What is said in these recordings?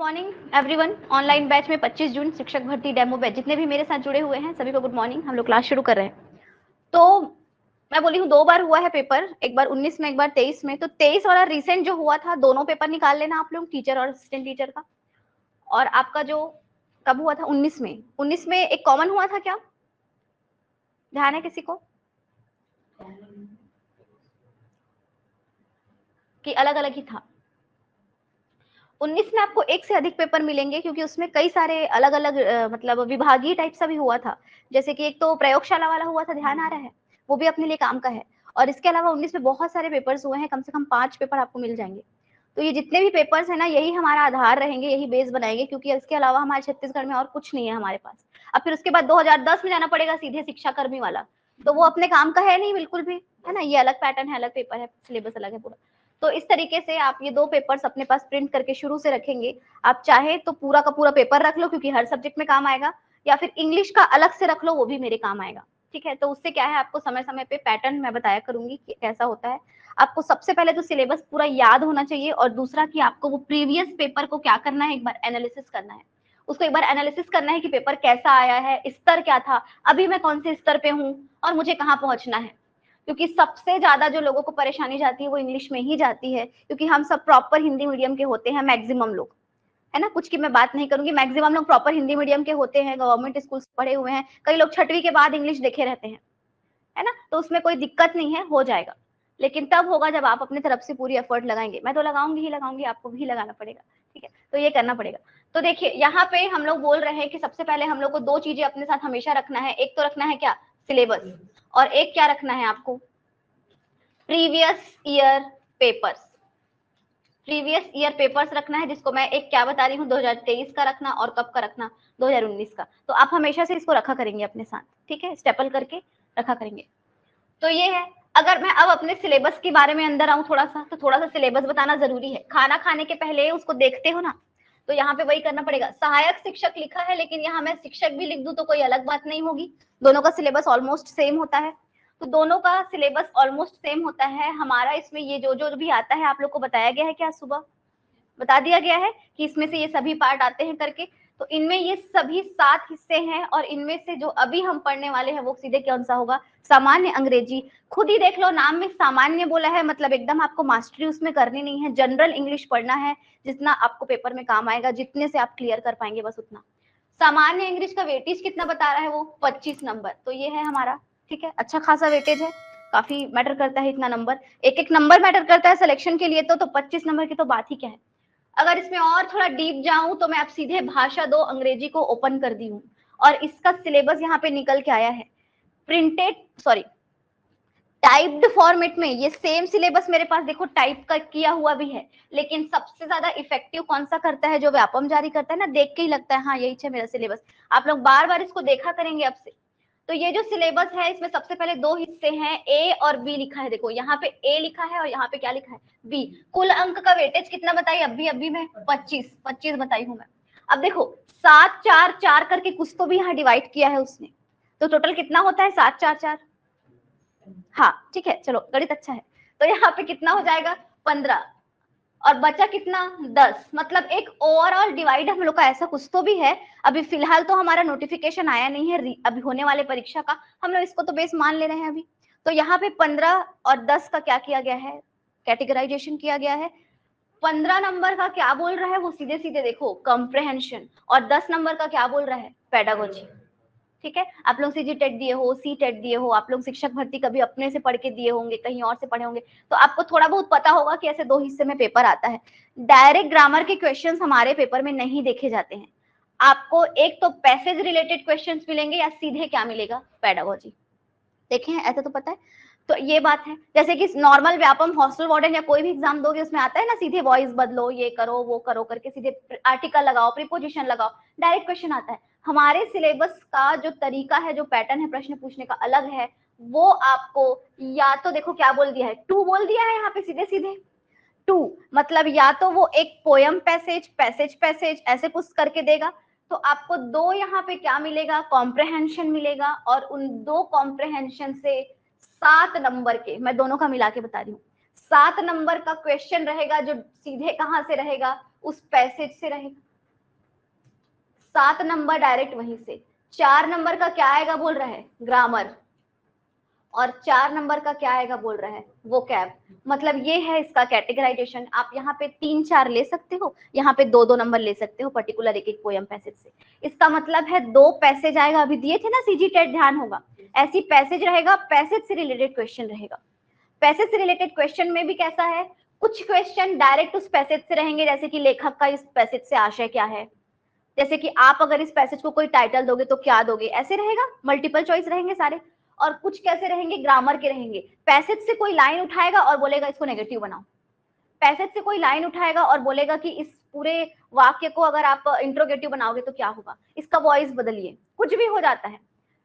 Morning everyone. Online batch में 25 जून शिक्षक भर्ती डेमो बैच, जितने भी मेरे साथ जुड़े हुए हैं सभी को गुड मॉर्निंग। हम लोग क्लास शुरू कर रहे हैं। तो मैं बोली हूँ 2 बार हुआ है पेपर, एक बार 19 में एक बार 23 में। तो 23 वाला रिसेंट जो हुआ था, दोनों पेपर निकाल लेना आप लोग, टीचर और असिस्टेंट टीचर का। और आपका जो कब हुआ था 19 में, 19 में एक कॉमन हुआ था क्या, ध्यान है किसी को कि अलग अलग ही था? 19 में आपको एक से अधिक पेपर मिलेंगे, क्योंकि उसमें कई सारे अलग अलग मतलब विभागीय टाइप सा भी हुआ था। जैसे कि एक तो प्रयोगशाला वाला हुआ था, ध्यान आ रहा है, वो भी अपने लिए काम का है। और इसके अलावा 19 में बहुत सारे पेपर्स हुए हैं, कम से कम 5 पेपर आपको मिल जाएंगे। तो ये जितने भी पेपर्स है ना, यही हमारा आधार रहेंगे, यही बेस बनाएंगे, क्योंकि इसके अलावा हमारे छत्तीसगढ़ में और कुछ नहीं है हमारे पास। अब फिर उसके बाद 2010 में जाना पड़ेगा सीधे शिक्षा कर्मी वाला, तो वो अपने काम का है नहीं बिल्कुल भी, है ना। ये अलग पैटर्न है, अलग पेपर है, सिलेबस अलग है पूरा। तो इस तरीके से आप ये 2 पेपर्स अपने पास प्रिंट करके शुरू से रखेंगे। आप चाहे तो पूरा का पूरा पेपर रख लो, क्योंकि हर सब्जेक्ट में काम आएगा, या फिर इंग्लिश का अलग से रख लो, वो भी मेरे काम आएगा। ठीक है, तो उससे क्या है, आपको समय समय पे पैटर्न मैं बताया करूंगी कि कैसा होता है। आपको सबसे पहले तो सिलेबस पूरा याद होना चाहिए, और दूसरा कि आपको वो प्रीवियस पेपर को क्या करना है, एक बार एनालिसिस करना है। उसको एक बार एनालिसिस करना है कि पेपर कैसा आया है, स्तर क्या था, अभी मैं कौन से स्तर पे हूँ और मुझे कहाँ पहुंचना है। क्योंकि सबसे ज्यादा जो लोगों को परेशानी जाती है वो इंग्लिश में ही जाती है, क्योंकि हम सब प्रॉपर हिंदी मीडियम के होते हैं, मैक्सिमम लोग, है ना। कुछ की मैं बात नहीं करूंगी, मैक्सिमम लोग प्रॉपर हिंदी मीडियम के होते हैं, गवर्नमेंट स्कूल पढ़े हुए हैं, कई लोग 6वीं के बाद इंग्लिश देखे रहते हैं, है ना। तो उसमें कोई दिक्कत नहीं है, हो जाएगा। लेकिन तब होगा जब आप अपनी तरफ से पूरी एफर्ट लगाएंगे। मैं तो लगाऊंगी ही लगाऊंगी, आपको भी लगाना पड़ेगा, ठीक है। तो ये करना पड़ेगा। तो देखिए यहाँ पे हम लोग बोल रहे हैं कि सबसे पहले हम लोग को 2 चीजें अपने साथ हमेशा रखना है। एक तो रखना है क्या, सिलेबस, और एक क्या रखना है आपको, previous year papers. Previous year papers रखना है, जिसको मैं एक क्या बता रही हूँ, 2023 का रखना, और कब का रखना, 2019 का। तो आप हमेशा से इसको रखा करेंगे अपने साथ, ठीक है, स्टेपल करके रखा करेंगे। तो ये है। अगर मैं अब अपने सिलेबस के बारे में अंदर आऊं थोड़ा सा, तो थोड़ा सा सिलेबस बताना जरूरी है। खाना खाने के पहले उसको देखते हो ना, तो यहाँ पे वही करना पड़ेगा। सहायक शिक्षक लिखा है, लेकिन यहाँ मैं शिक्षक भी लिख दूं तो कोई अलग बात नहीं होगी। दोनों का सिलेबस ऑलमोस्ट सेम होता है। तो दोनों का सिलेबस ऑलमोस्ट सेम होता है हमारा। इसमें ये जो जो भी आता है आप लोग को बताया गया है, क्या सुबह बता दिया गया है कि इसमें से ये सभी पार्ट आते हैं करके। तो इनमें ये सभी 7 हिस्से हैं, और इनमें से जो अभी हम पढ़ने वाले हैं वो सीधे कौन सा होगा, सामान्य अंग्रेजी। खुद ही देख लो, नाम में सामान्य बोला है, मतलब एकदम आपको मास्टरी उसमें करनी नहीं है, जनरल इंग्लिश पढ़ना है, जितना आपको पेपर में काम आएगा, जितने से आप क्लियर कर पाएंगे बस उतना। सामान्य इंग्लिश का वेटेज कितना बता रहा है वो, 25 नंबर। तो ये है हमारा, ठीक है, अच्छा खासा वेटेज है, काफी मैटर करता है इतना नंबर, एक एक नंबर मैटर करता है सिलेक्शन के लिए। तो 25 नंबर की तो बात ही क्या है। अगर इसमें और थोड़ा डीप जाऊं तो मैं अब सीधे भाषा 2 अंग्रेजी को ओपन कर दी हूँ, और इसका सिलेबस यहाँ पे निकल के आया है प्रिंटेड, सॉरी, टाइप्ड फॉर्मेट में। ये सेम सिलेबस मेरे पास देखो टाइप का किया हुआ भी है, लेकिन सबसे ज्यादा इफेक्टिव कौन सा करता है, जो व्यापम जारी करता है ना, देख के ही लगता है हाँ यही है मेरा सिलेबस। आप लोग बार बार इसको देखा करेंगे अब से। तो ये जो सिलेबस है, इसमें सबसे पहले 2 हिस्से हैं, ए और बी लिखा है। देखो यहाँ पे ए लिखा है और यहाँ पे क्या लिखा है, बी। कुल अंक का वेटेज कितना बताई, अभी मैं 25 बताई हूँ मैं। अब देखो 7 4 4 करके कुछ तो भी यहाँ डिवाइड किया है उसने, तो टोटल कितना होता है, 7 4 4। हाँ ठीक है, चलो गणित अच्छा है। तो यहाँ पे कितना हो जाएगा, 15, और बचा कितना, 10। मतलब एक ओवरऑल डिवाइड हम लोग का ऐसा कुछ तो भी है। अभी फिलहाल तो हमारा नोटिफिकेशन आया नहीं है अभी होने वाले परीक्षा का, हम लोग इसको तो बेस मान ले रहे हैं अभी। तो यहाँ पे 15 और 10 का क्या किया गया है, कैटेगराइजेशन किया गया है। 15 नंबर का क्या बोल रहा है वो, सीधे सीधे देखो कॉम्प्रहेंशन, और 10 नंबर का क्या बोल रहा है, पेडागोजी। ठीक है, आप लोग सीजी टेट दिए हो, सी टेट दिए हो, आप लोग शिक्षक भर्ती कभी अपने से पढ़ के दिए होंगे, कहीं और से पढ़े होंगे, तो आपको थोड़ा बहुत पता होगा कि ऐसे 2 हिस्से में पेपर आता है। डायरेक्ट ग्रामर के क्वेश्चंस हमारे पेपर में नहीं देखे जाते हैं। आपको एक तो पैसेज रिलेटेड क्वेश्चंस मिलेंगे, या सीधे क्या मिलेगा, पेडागोजी। देखे हैं, ऐसा तो पता है। तो ये बात है, जैसे कि नॉर्मल व्यापम हॉस्टल वार्डन या कोई भी एग्जाम दोगे, उसमें आता है ना सीधे वॉइस बदलो, ये करो वो करो करके, सीधे आर्टिकल लगाओ, प्रीपोजिशन लगाओ, डायरेक्ट क्वेश्चन आता है। हमारे सिलेबस का जो तरीका है, जो पैटर्न है प्रश्न पूछने का अलग है। वो आपको या तो देखो क्या बोल दिया है, 2 बोल दिया है यहाँ पे सीधे सीधे। 2 मतलब या तो वो एक पोयम पैसेज पैसेज पैसेज ऐसे कुछ करके देगा, तो आपको 2 यहाँ पे क्या मिलेगा, कॉम्प्रहेंशन मिलेगा, और उन 2 कॉम्प्रहेंशन से 7 नंबर के, मैं दोनों का मिला के बता रही हूँ, 7 नंबर का क्वेश्चन रहेगा, जो सीधे कहाँ से रहेगा, उस पैसेज से रहेगा। 7 नंबर डायरेक्ट वहीं से। 4 नंबर का क्या आएगा बोल रहा है, ग्रामर, और 4 नंबर का क्या आएगा बोल रहा है, वोकैब। मतलब ये है इसका कैटेगराइजेशन। आप यहाँ पे 3-4 ले सकते हो, यहाँ पे 2-2 नंबर ले सकते हो पर्टिकुलर एक एक पोयम पैसेज से। इसका मतलब है 2 पैसेज आएगा, अभी दिए थे ना सीजी टेट, ध्यान होगा, ऐसी पैसेज रहेगा, पैसेज से रिलेटेड क्वेश्चन रहेगा। पैसेज से रिलेटेड क्वेश्चन में भी कैसा है, कुछ क्वेश्चन डायरेक्ट उस पैसेज से रहेंगे, जैसे कि लेखक का इस पैसेज से आशय क्या है, जैसे कि आप अगर इस पैसेज को कोई टाइटल दोगे तो क्या दोगे, ऐसे रहेगा, मल्टीपल चॉइस रहेंगे सारे। और कुछ कैसे रहेंगे, ग्रामर के रहेंगे, पैसेज से कोई लाइन उठाएगा और बोलेगा इसको नेगेटिव बनाओ, पैसेज से कोई लाइन उठाएगा और बोलेगा कि इस पूरे वाक्य को अगर आप इंट्रोगेटिव बनाओगे तो क्या होगा, इसका वॉइस बदलिए, कुछ भी हो जाता है,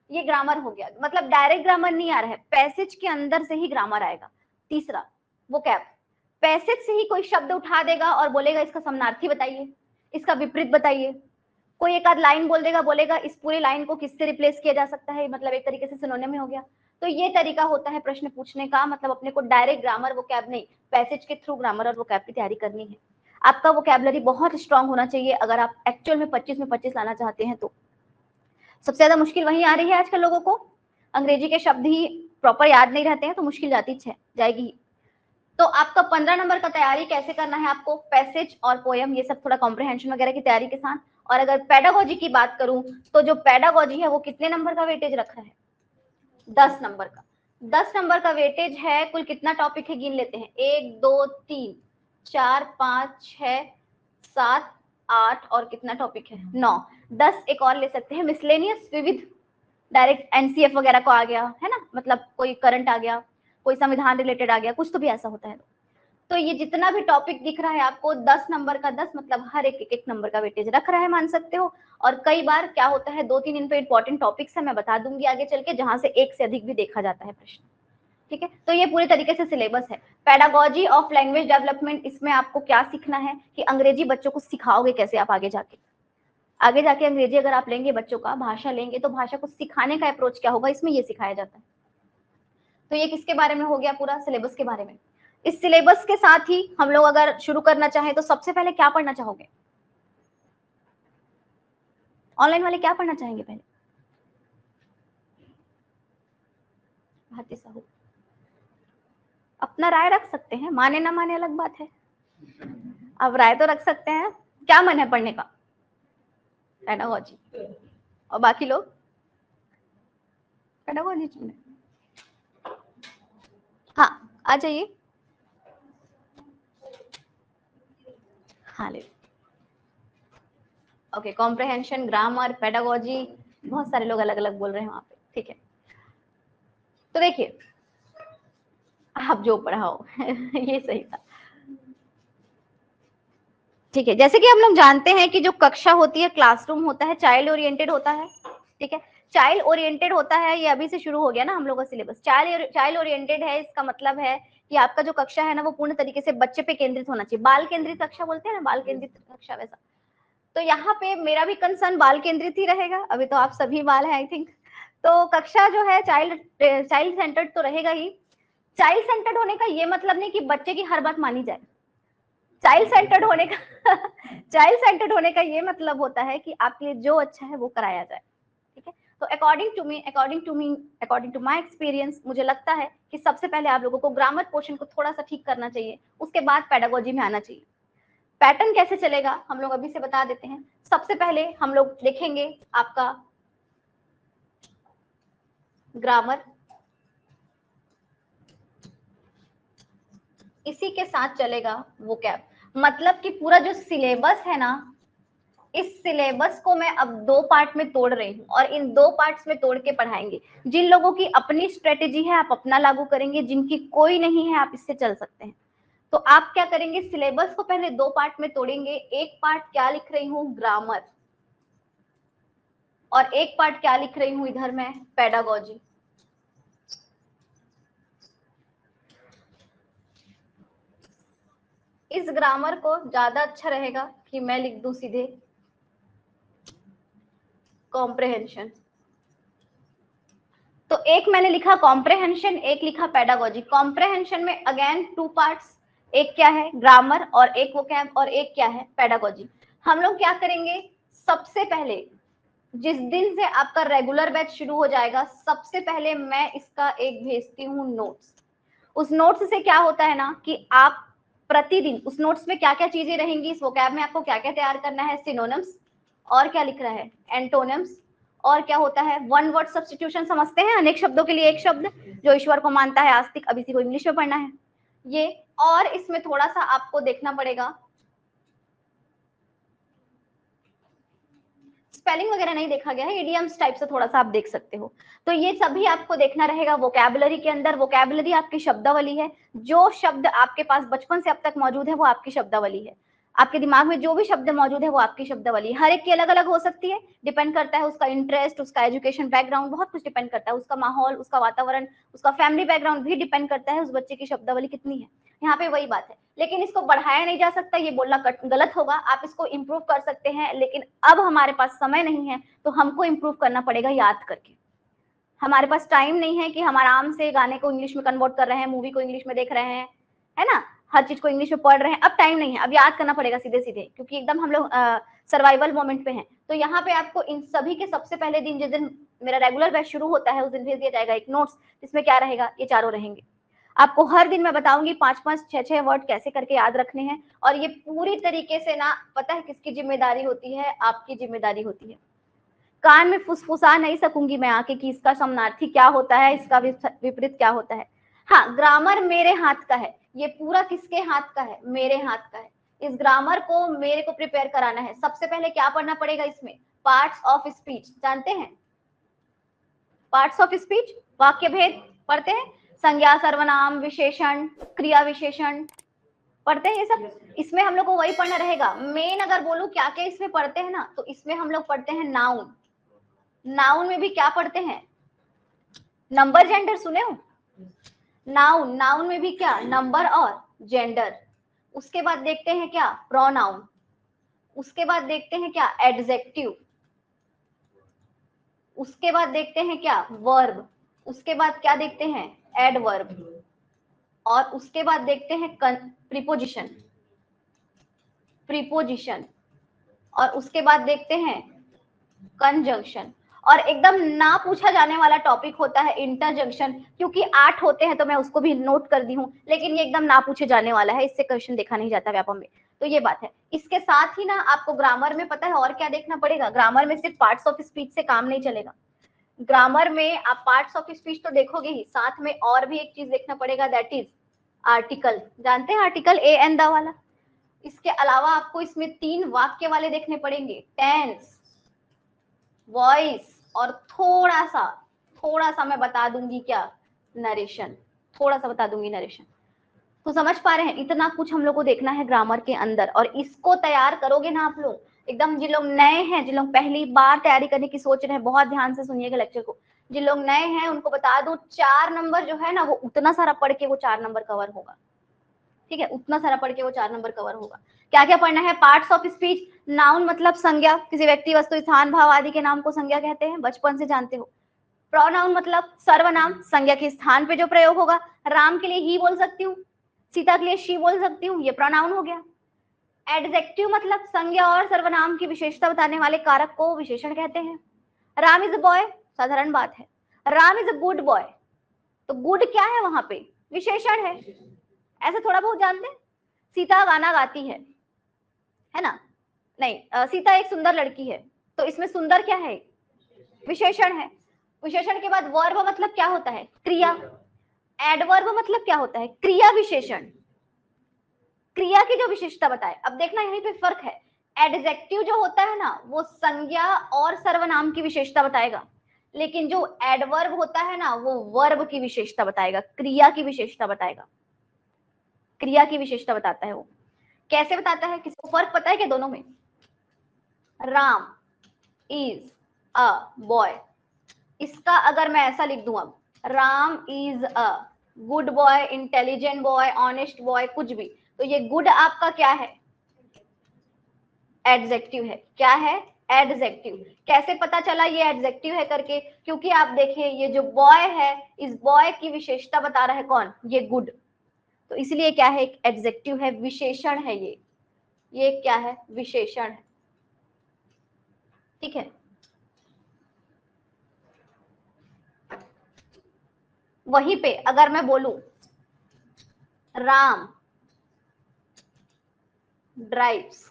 ये ग्रामर हो गया। मतलब डायरेक्ट ग्रामर नहीं आ रहा है, पैसेज के अंदर से ही ग्रामर आएगा। तीसरा वोकैब, पैसेज से ही कोई शब्द उठा देगा और बोलेगा इसका समानार्थी बताइए, इसका विपरीत बताइए, कोई एक आध लाइन बोल देगा, बोलेगा इस पूरी लाइन को किससे रिप्लेस किया जा सकता है, मतलब एक तरीके से सिनोनिम हो गया। तो ये तरीका होता है प्रश्न पूछने का, मतलब अपने को डायरेक्ट ग्रामर वोकैब नहीं, पैसेज के थ्रू ग्रामर और वोकैब की तैयारी करनी है। आपका वोकैबुलरी बहुत स्ट्रांग होना चाहिए अगर आप एक्चुअल में 25 में 25 लाना चाहते हैं। तो सबसे ज्यादा मुश्किल वही आ रही है आजकल लोगों को, अंग्रेजी के शब्द ही प्रॉपर याद नहीं रहते हैं तो मुश्किल जाएगी। तो आपका 15 नंबर का तैयारी कैसे करना है आपको, पैसेज और पोयम ये सब थोड़ा कॉम्प्रिहेंशन वगैरह की तैयारी के साथ। और अगर पेडागोजी की बात करूं तो जो पेडागोजी है वो कितने नंबर का वेटेज रख रहा है, 10 नंबर का। 10 नंबर का वेटेज है। कुल कितना टॉपिक है गिन लेते हैं, 1 2 3 4 5 6 7 8 और कितना टॉपिक है, 9। 10 एक और ले सकते हैं, मिसलेनियस विविध, डायरेक्ट एनसीएफ वगैरह को आ गया है ना, मतलब कोई करंट आ गया, कोई संविधान रिलेटेड आ गया, कुछ तो भी ऐसा होता है। तो ये जितना भी टॉपिक दिख रहा है आपको 10 नंबर का, 10 मतलब हर एक नंबर का वेटेज रख रहा है, मान सकते हो। और कई बार क्या होता है, 2-3 इन पे इंपॉर्टेंट टॉपिक्स है, मैं बता दूंगी आगे चल के, जहां से एक से अधिक भी देखा जाता है प्रश्न। ठीक है, तो ये पूरे तरीके से सिलेबस है। पेडागोजी ऑफ लैंग्वेज डेवलपमेंट, इसमें आपको क्या सीखना है कि अंग्रेजी बच्चों को सिखाओगे कैसे आप आगे जाके अंग्रेजी अगर आप लेंगे, बच्चों का भाषा लेंगे, तो भाषा को सिखाने का अप्रोच क्या होगा, इसमें ये सिखाया जाता है। तो ये किसके बारे में हो गया, पूरा सिलेबस के बारे में। इस सिलेबस के साथ ही हम लोग अगर शुरू करना चाहें तो सबसे पहले क्या पढ़ना चाहोगे, ऑनलाइन वाले क्या पढ़ना चाहेंगे पहले, भारती साहू? अपना राय रख सकते हैं, माने ना माने अलग बात है, अब राय तो रख सकते हैं। क्या मन है पढ़ने का, पेडागोजी, और बाकी लोग पेडागोजी चुने। हाँ आ जाइए, हाँ ले। ओके, कॉम्प्रिहेंशन, ग्रामर, पेडागोजी, बहुत सारे लोग अलग अलग बोल रहे हैं वहां पे, ठीक है। तो देखिए आप जो पढ़ाओ ये सही था, ठीक है। जैसे कि हम लोग जानते हैं कि जो कक्षा होती है, क्लासरूम होता है, चाइल्ड ओरिएंटेड होता है, ठीक है। चाइल्ड ओरिएंटेड होता है, ये अभी से शुरू हो गया ना हम लोग का सिलेबस, चाइल्ड ओरिएंटेड है, इसका मतलब है कि आपका जो कक्षा है ना वो पूर्ण तरीके से बच्चे पे केंद्रित होना चाहिए, बाल केंद्रित कक्षा बोलते हैं ना, बाल केंद्रित कक्षा वैसा। तो यहाँ पे मेरा भी कंसर्न बाल केंद्रित ही रहेगा, अभी तो आप सभी बाल हैं आई थिंक। तो कक्षा जो है चाइल्ड सेंटर्ड तो रहेगा ही। चाइल्ड सेंटर्ड होने का ये मतलब नहीं कि बच्चे की हर बात मानी जाए, चाइल्ड सेंटर्ड होने का चाइल्ड सेंटर्ड होने का ये मतलब होता है कि आपके लिए जो अच्छा है वो कराया जाए, ठीक है। तो अकॉर्डिंग टू माय एक्सपीरियंस, मुझे लगता है कि सबसे पहले आप लोगों को ग्रामर पोर्शन को थोड़ा सा ठीक करना चाहिए, उसके बाद पेडागोजी में आना चाहिए। पैटर्न कैसे चलेगा हम लोग अभी से बता देते हैं। सबसे पहले हम लोग देखेंगे आपका ग्रामर, इसी के साथ चलेगा वोकैब। मतलब कि पूरा जो सिलेबस है ना, इस सिलेबस को मैं अब 2 पार्ट में तोड़ रही हूँ और इन 2 पार्ट्स में तोड़ के पढ़ाएंगे। जिन लोगों की अपनी स्ट्रेटेजी है आप अपना लागू करेंगे, जिनकी कोई नहीं है आप इससे चल सकते हैं। तो आप क्या करेंगे, सिलेबस को पहले 2 पार्ट में तोड़ेंगे। एक पार्ट क्या लिख रही हूँ, ग्रामर, और एक पार्ट क्या लिख रही हूँ इधर मैं, पेडागोजी। इस ग्रामर को ज्यादा अच्छा रहेगा कि मैं लिख दूं सीधे कॉम्प्रिहेंशन। तो एक मैंने लिखा कॉम्प्रिहेंशन, एक लिखा पेडागोजी। कॉम्प्रिहेंशन में अगेन 2 पार्ट्स, एक क्या है ग्रामर और एक वोकैब, और एक क्या है पेडागोजी। हम लोग क्या करेंगे, सबसे पहले जिस दिन से आपका रेगुलर बैच शुरू हो जाएगा, सबसे पहले मैं इसका एक भेजती हूँ नोट्स। उस नोट्स से क्या होता है ना कि आप प्रतिदिन उस नोट्स में क्या क्या चीजें रहेंगी, इस वोकैब में आपको क्या क्या तैयार करना है, सिनोनिम्स, और क्या लिख रहा है, एंटोनिम्स, और क्या होता है वन वर्ड सब्स्टिट्यूशन, समझते हैं अनेक शब्दों के लिए एक शब्द, जो ईश्वर को मानता है आस्तिक, अब इसी को इंग्लिश में पढ़ना है ये। और इसमें थोड़ा सा आपको देखना पड़ेगा, स्पेलिंग वगैरह नहीं देखा गया है, इडियम्स टाइप से थोड़ा सा आप देख सकते हो। तो ये सभी आपको देखना रहेगा वोकैबुलरी के अंदर। वोकैबुलरी आपकी शब्दावली है, जो शब्द आपके पास बचपन से अब तक मौजूद है वो आपकी शब्दावली है। आपके दिमाग में जो भी शब्द मौजूद है वो आपकी शब्दावली, हर एक की अलग अलग हो सकती है, डिपेंड करता है उसका इंटरेस्ट, उसका एजुकेशन बैकग्राउंड, बहुत कुछ डिपेंड करता है, उसका माहौल, उसका वातावरण, उसका फैमिली बैकग्राउंड भी डिपेंड करता है उस बच्चे की शब्दावली कितनी है। यहाँ पे वही बात है, लेकिन इसको बढ़ाया नहीं जा सकता, ये बोलना गलत होगा। आप इसको इम्प्रूव कर सकते हैं, लेकिन अब हमारे पास समय नहीं है, तो हमको इम्प्रूव करना पड़ेगा याद करके। हमारे पास टाइम नहीं है कि हम आराम से गाने को इंग्लिश में कन्वर्ट कर रहे हैं, मूवी को इंग्लिश में देख रहे हैं, है ना, हर चीज को इंग्लिश में पढ़ रहे हैं। अब टाइम नहीं है, अब याद करना पड़ेगा सीधे सीधे, क्योंकि एकदम हम लोग सर्वाइवल मोमेंट पे हैं। तो यहाँ पे आपको इन सभी के सबसे पहले दिन, जिस दिन मेरा रेगुलर बैच शुरू होता है, उस दिन भेज दिया जाएगा एक नोट्स, जिसमें क्या रहेगा, ये चारों रहेंगे। आपको हर दिन मैं बताऊंगी 5-5, 6-6 वर्ड कैसे करके याद रखने हैं। और ये पूरी तरीके से ना, पता है किसकी जिम्मेदारी होती है, आपकी जिम्मेदारी होती है। कान में फुसफुसा नहीं सकूंगी मैं आके कि इसका समानार्थी क्या होता है, इसका विपरीत क्या होता है। हाँ, ग्रामर मेरे हाथ का है, ये पूरा किसके हाथ का है, मेरे हाथ का है। इस ग्रामर को मेरे को प्रिपेयर कराना है। सबसे पहले क्या पढ़ना पड़ेगा इसमें, पार्ट्स ऑफ स्पीच, जानते हैं पार्ट्स ऑफ स्पीच, वाक्य भेद पढ़ते हैं, संज्ञा, सर्वनाम, विशेषण, क्रिया विशेषण पढ़ते हैं ये सब। इसमें हम लोग को वही पढ़ना रहेगा। मेन अगर बोलूं क्या क्या इसमें पढ़ते हैं ना, तो इसमें हम लोग पढ़ते हैं नाउन। नाउन में भी क्या पढ़ते हैं, नंबर जेंडर, सुने हो, नाउन, नाउन में भी क्या, नंबर और जेंडर। उसके बाद देखते हैं क्या, प्रोनाउन। उसके बाद देखते हैं क्या, एडजेक्टिव। उसके बाद देखते हैं क्या, वर्ब। उसके बाद क्या देखते हैं, एडवर्ब। और उसके बाद देखते हैं प्रीपोजिशन, प्रीपोजिशन। और उसके बाद देखते हैं कंजंक्शन। और एकदम ना पूछा जाने वाला टॉपिक होता है इंटरजंक्शन, क्योंकि 8 होते हैं तो मैं उसको भी नोट कर दी हूँ, लेकिन ये एकदम ना पूछे जाने वाला है, इससे क्वेश्चन देखा नहीं जाता व्यापम में। तो ये बात है। इसके साथ ही ना आपको ग्रामर में पता है और क्या देखना पड़ेगा, ग्रामर में सिर्फ पार्ट्स ऑफ स्पीच से काम नहीं चलेगा। ग्रामर में आप पार्ट्स ऑफ स्पीच तो देखोगे ही, साथ में और भी एक चीज देखना पड़ेगा, दैट इज आर्टिकल। जानते हैं आर्टिकल, ए एन द वाला। इसके अलावा आपको इसमें 3 वाक्य वाले देखने पड़ेंगे, टेंस, वॉइस, और थोड़ा सा मैं बता दूंगी क्या, नरेशन, थोड़ा सा बता दूंगी नरेशन। तो समझ पा रहे हैं, इतना कुछ हम लोग को देखना है ग्रामर के अंदर। और इसको तैयार करोगे ना आप लोग एकदम, जिन लोग नए हैं, जिन लोग पहली बार तैयारी करने की सोच रहे हैं, बहुत ध्यान से सुनिएगा लेक्चर को। जिन लोग नए हैं उनको बता दूं, 4 नंबर जो है ना, वो उतना सारा पढ़ के वो 4 नंबर कवर होगा। ठीक है, उतना सारा पढ़ के वो 4 नंबर कवर होगा। क्या क्या पढ़ना है, पार्ट्स ऑफ स्पीच। नाउन मतलब संज्ञा, किसी व्यक्ति, वस्तु, स्थान, भाव आदि के नाम को संज्ञा कहते हैं, बचपन से जानते हो। प्रोनाउन मतलब सर्वनाम, संज्ञा के स्थान पे जो प्रयोग होगा। राम के लिए ही बोल सकती हूँ, सीता के लिए शी बोल सकती हूँ, ये प्रोनाउन हो गया। एडजेक्टिव मतलब संज्ञा और सर्वनाम की विशेषता बताने वाले कारक को विशेषण कहते हैं। राम इज अ बॉय, साधारण बात है। Ram is a good boy, तो गुड क्या है वहां पे, विशेषण है, ऐसे थोड़ा बहुत जानते हैं। सीता गाना गाती है ना, नहीं, सीता एक सुंदर लड़की है, तो इसमें सुंदर क्या है, विशेषण है। विशेषण के बाद वर्ब मतलब क्या होता है, क्रिया। एडवर्ब मतलब क्या होता है, क्रिया विशेषण, क्रिया की जो विशेषता बताए। अब देखना यहीं पे फर्क है, एडजेक्टिव जो होता है ना, वो संज्ञा और सर्वनाम की विशेषता बताएगा, लेकिन जो एडवर्ब होता है ना, वो वर्ब की विशेषता बताएगा, क्रिया की विशेषता बताएगा, क्रिया की विशेषता बताता है वो। कैसे बताता है, किसको फर्क पता है क्या दोनों में। राम इज अ बॉय, इसका अगर मैं ऐसा लिख दूं, अब Ram is a good boy, intelligent boy, honest boy, कुछ भी, तो ये गुड आपका क्या है, एडजेक्टिव है। क्या है, एडजेक्टिव। कैसे पता चला ये एडजेक्टिव है करके, क्योंकि आप देखिए ये जो बॉय है, इस बॉय की विशेषता बता रहा है कौन, ये गुड, तो इसलिए क्या है, एक एडजेक्टिव है, विशेषण है ये क्या है, विशेषण है। ठीक है। वहीं पे अगर मैं बोलूं Ram drives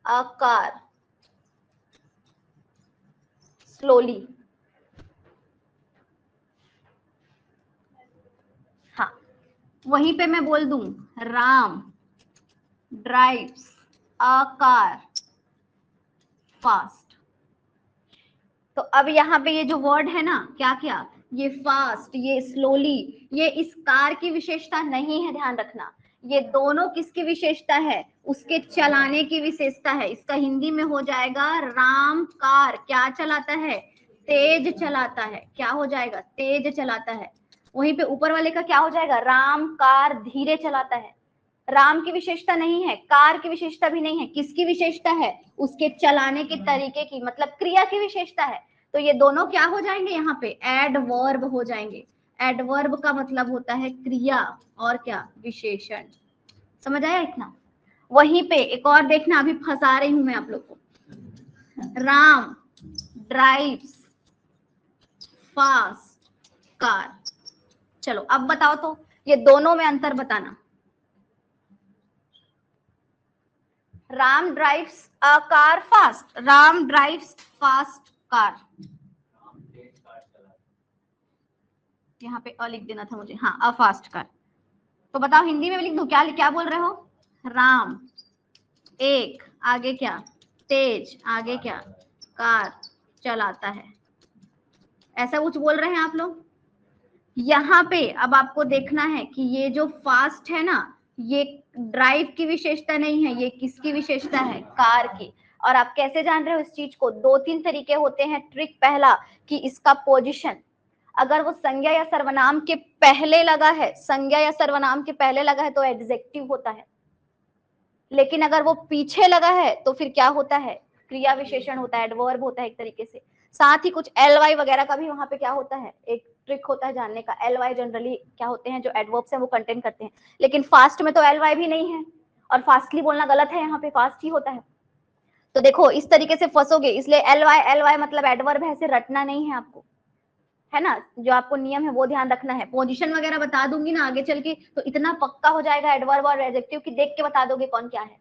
a car slowly, हाँ वहीं पे मैं बोल दूं Ram drives a car fast, तो अब यहाँ पे ये जो वर्ड है ना, क्या क्या, ये फास्ट, ये स्लोली, ये इस कार की विशेषता नहीं है, ध्यान रखना। ये दोनों किसकी विशेषता है? उसके चलाने की विशेषता है। इसका हिंदी में हो जाएगा राम कार क्या चलाता है? तेज चलाता है। क्या हो जाएगा? तेज चलाता है। वहीं पे ऊपर वाले का क्या हो जाएगा? राम कार धीरे चलाता है। राम की विशेषता नहीं है, कार की विशेषता भी नहीं है, किसकी विशेषता है? उसके चलाने के तरीके की, मतलब क्रिया की विशेषता है। तो ये दोनों क्या हो जाएंगे? यहाँ पे एडवर्ब हो जाएंगे। एडवर्ब का मतलब होता है क्रिया और क्या? विशेषण। समझ आया इतना? वहीं पे एक और देखना, अभी फंसा रही हूं मैं आप लोग को। Ram drives fast car. चलो अब बताओ तो ये दोनों में अंतर बताना। Ram drives a car fast, Ram drives fast car. यहाँ पे अ लिख देना था मुझे, हाँ अ फास्ट कार। तो बताओ हिंदी में भी लिख दूं? क्या क्या बोल रहे हो? राम एक, आगे क्या? तेज, आगे क्या? कार चलाता है। ऐसा कुछ बोल रहे हैं आप लोग? यहाँ पे अब आपको देखना है कि ये जो फास्ट है ना, ये ड्राइव की विशेषता नहीं है, ये किसकी विशेषता है? कार की। और आप कैसे जान रहे हो इस चीज को? दो तीन तरीके होते हैं ट्रिक। पहला कि इसका पोजीशन, अगर वो संज्ञा या सर्वनाम के पहले लगा है, संज्ञा या सर्वनाम के पहले लगा है तो एडजेक्टिव होता है, लेकिन अगर वो पीछे लगा है तो फिर क्या होता है? क्रिया विशेषण होता है, एडवर्ब होता है एक तरीके से। साथ ही कुछ एल वाई वगैरह का भी वहां पे क्या होता है, एक ट्रिक होता है जानने का। एल वाई जनरली क्या होते हैं, जो एडवर्ब्स हैं वो कंटेन करते हैं, लेकिन फास्ट में तो एल वाई भी नहीं है, और फास्टली बोलना गलत है, यहाँ पे फास्ट ही होता है। तो देखो इस तरीके से फंसोगे, इसलिए एल वाई मतलब एडवर्ब है, ऐसे रटना नहीं है आपको, है ना। जो आपको नियम है वो ध्यान रखना है। पोजीशन वगैरह बता दूंगी ना आगे चल के, तो इतना पक्का हो जाएगा एडवर्ब और एडजेक्टिव की देख के बता दोगे कौन क्या है।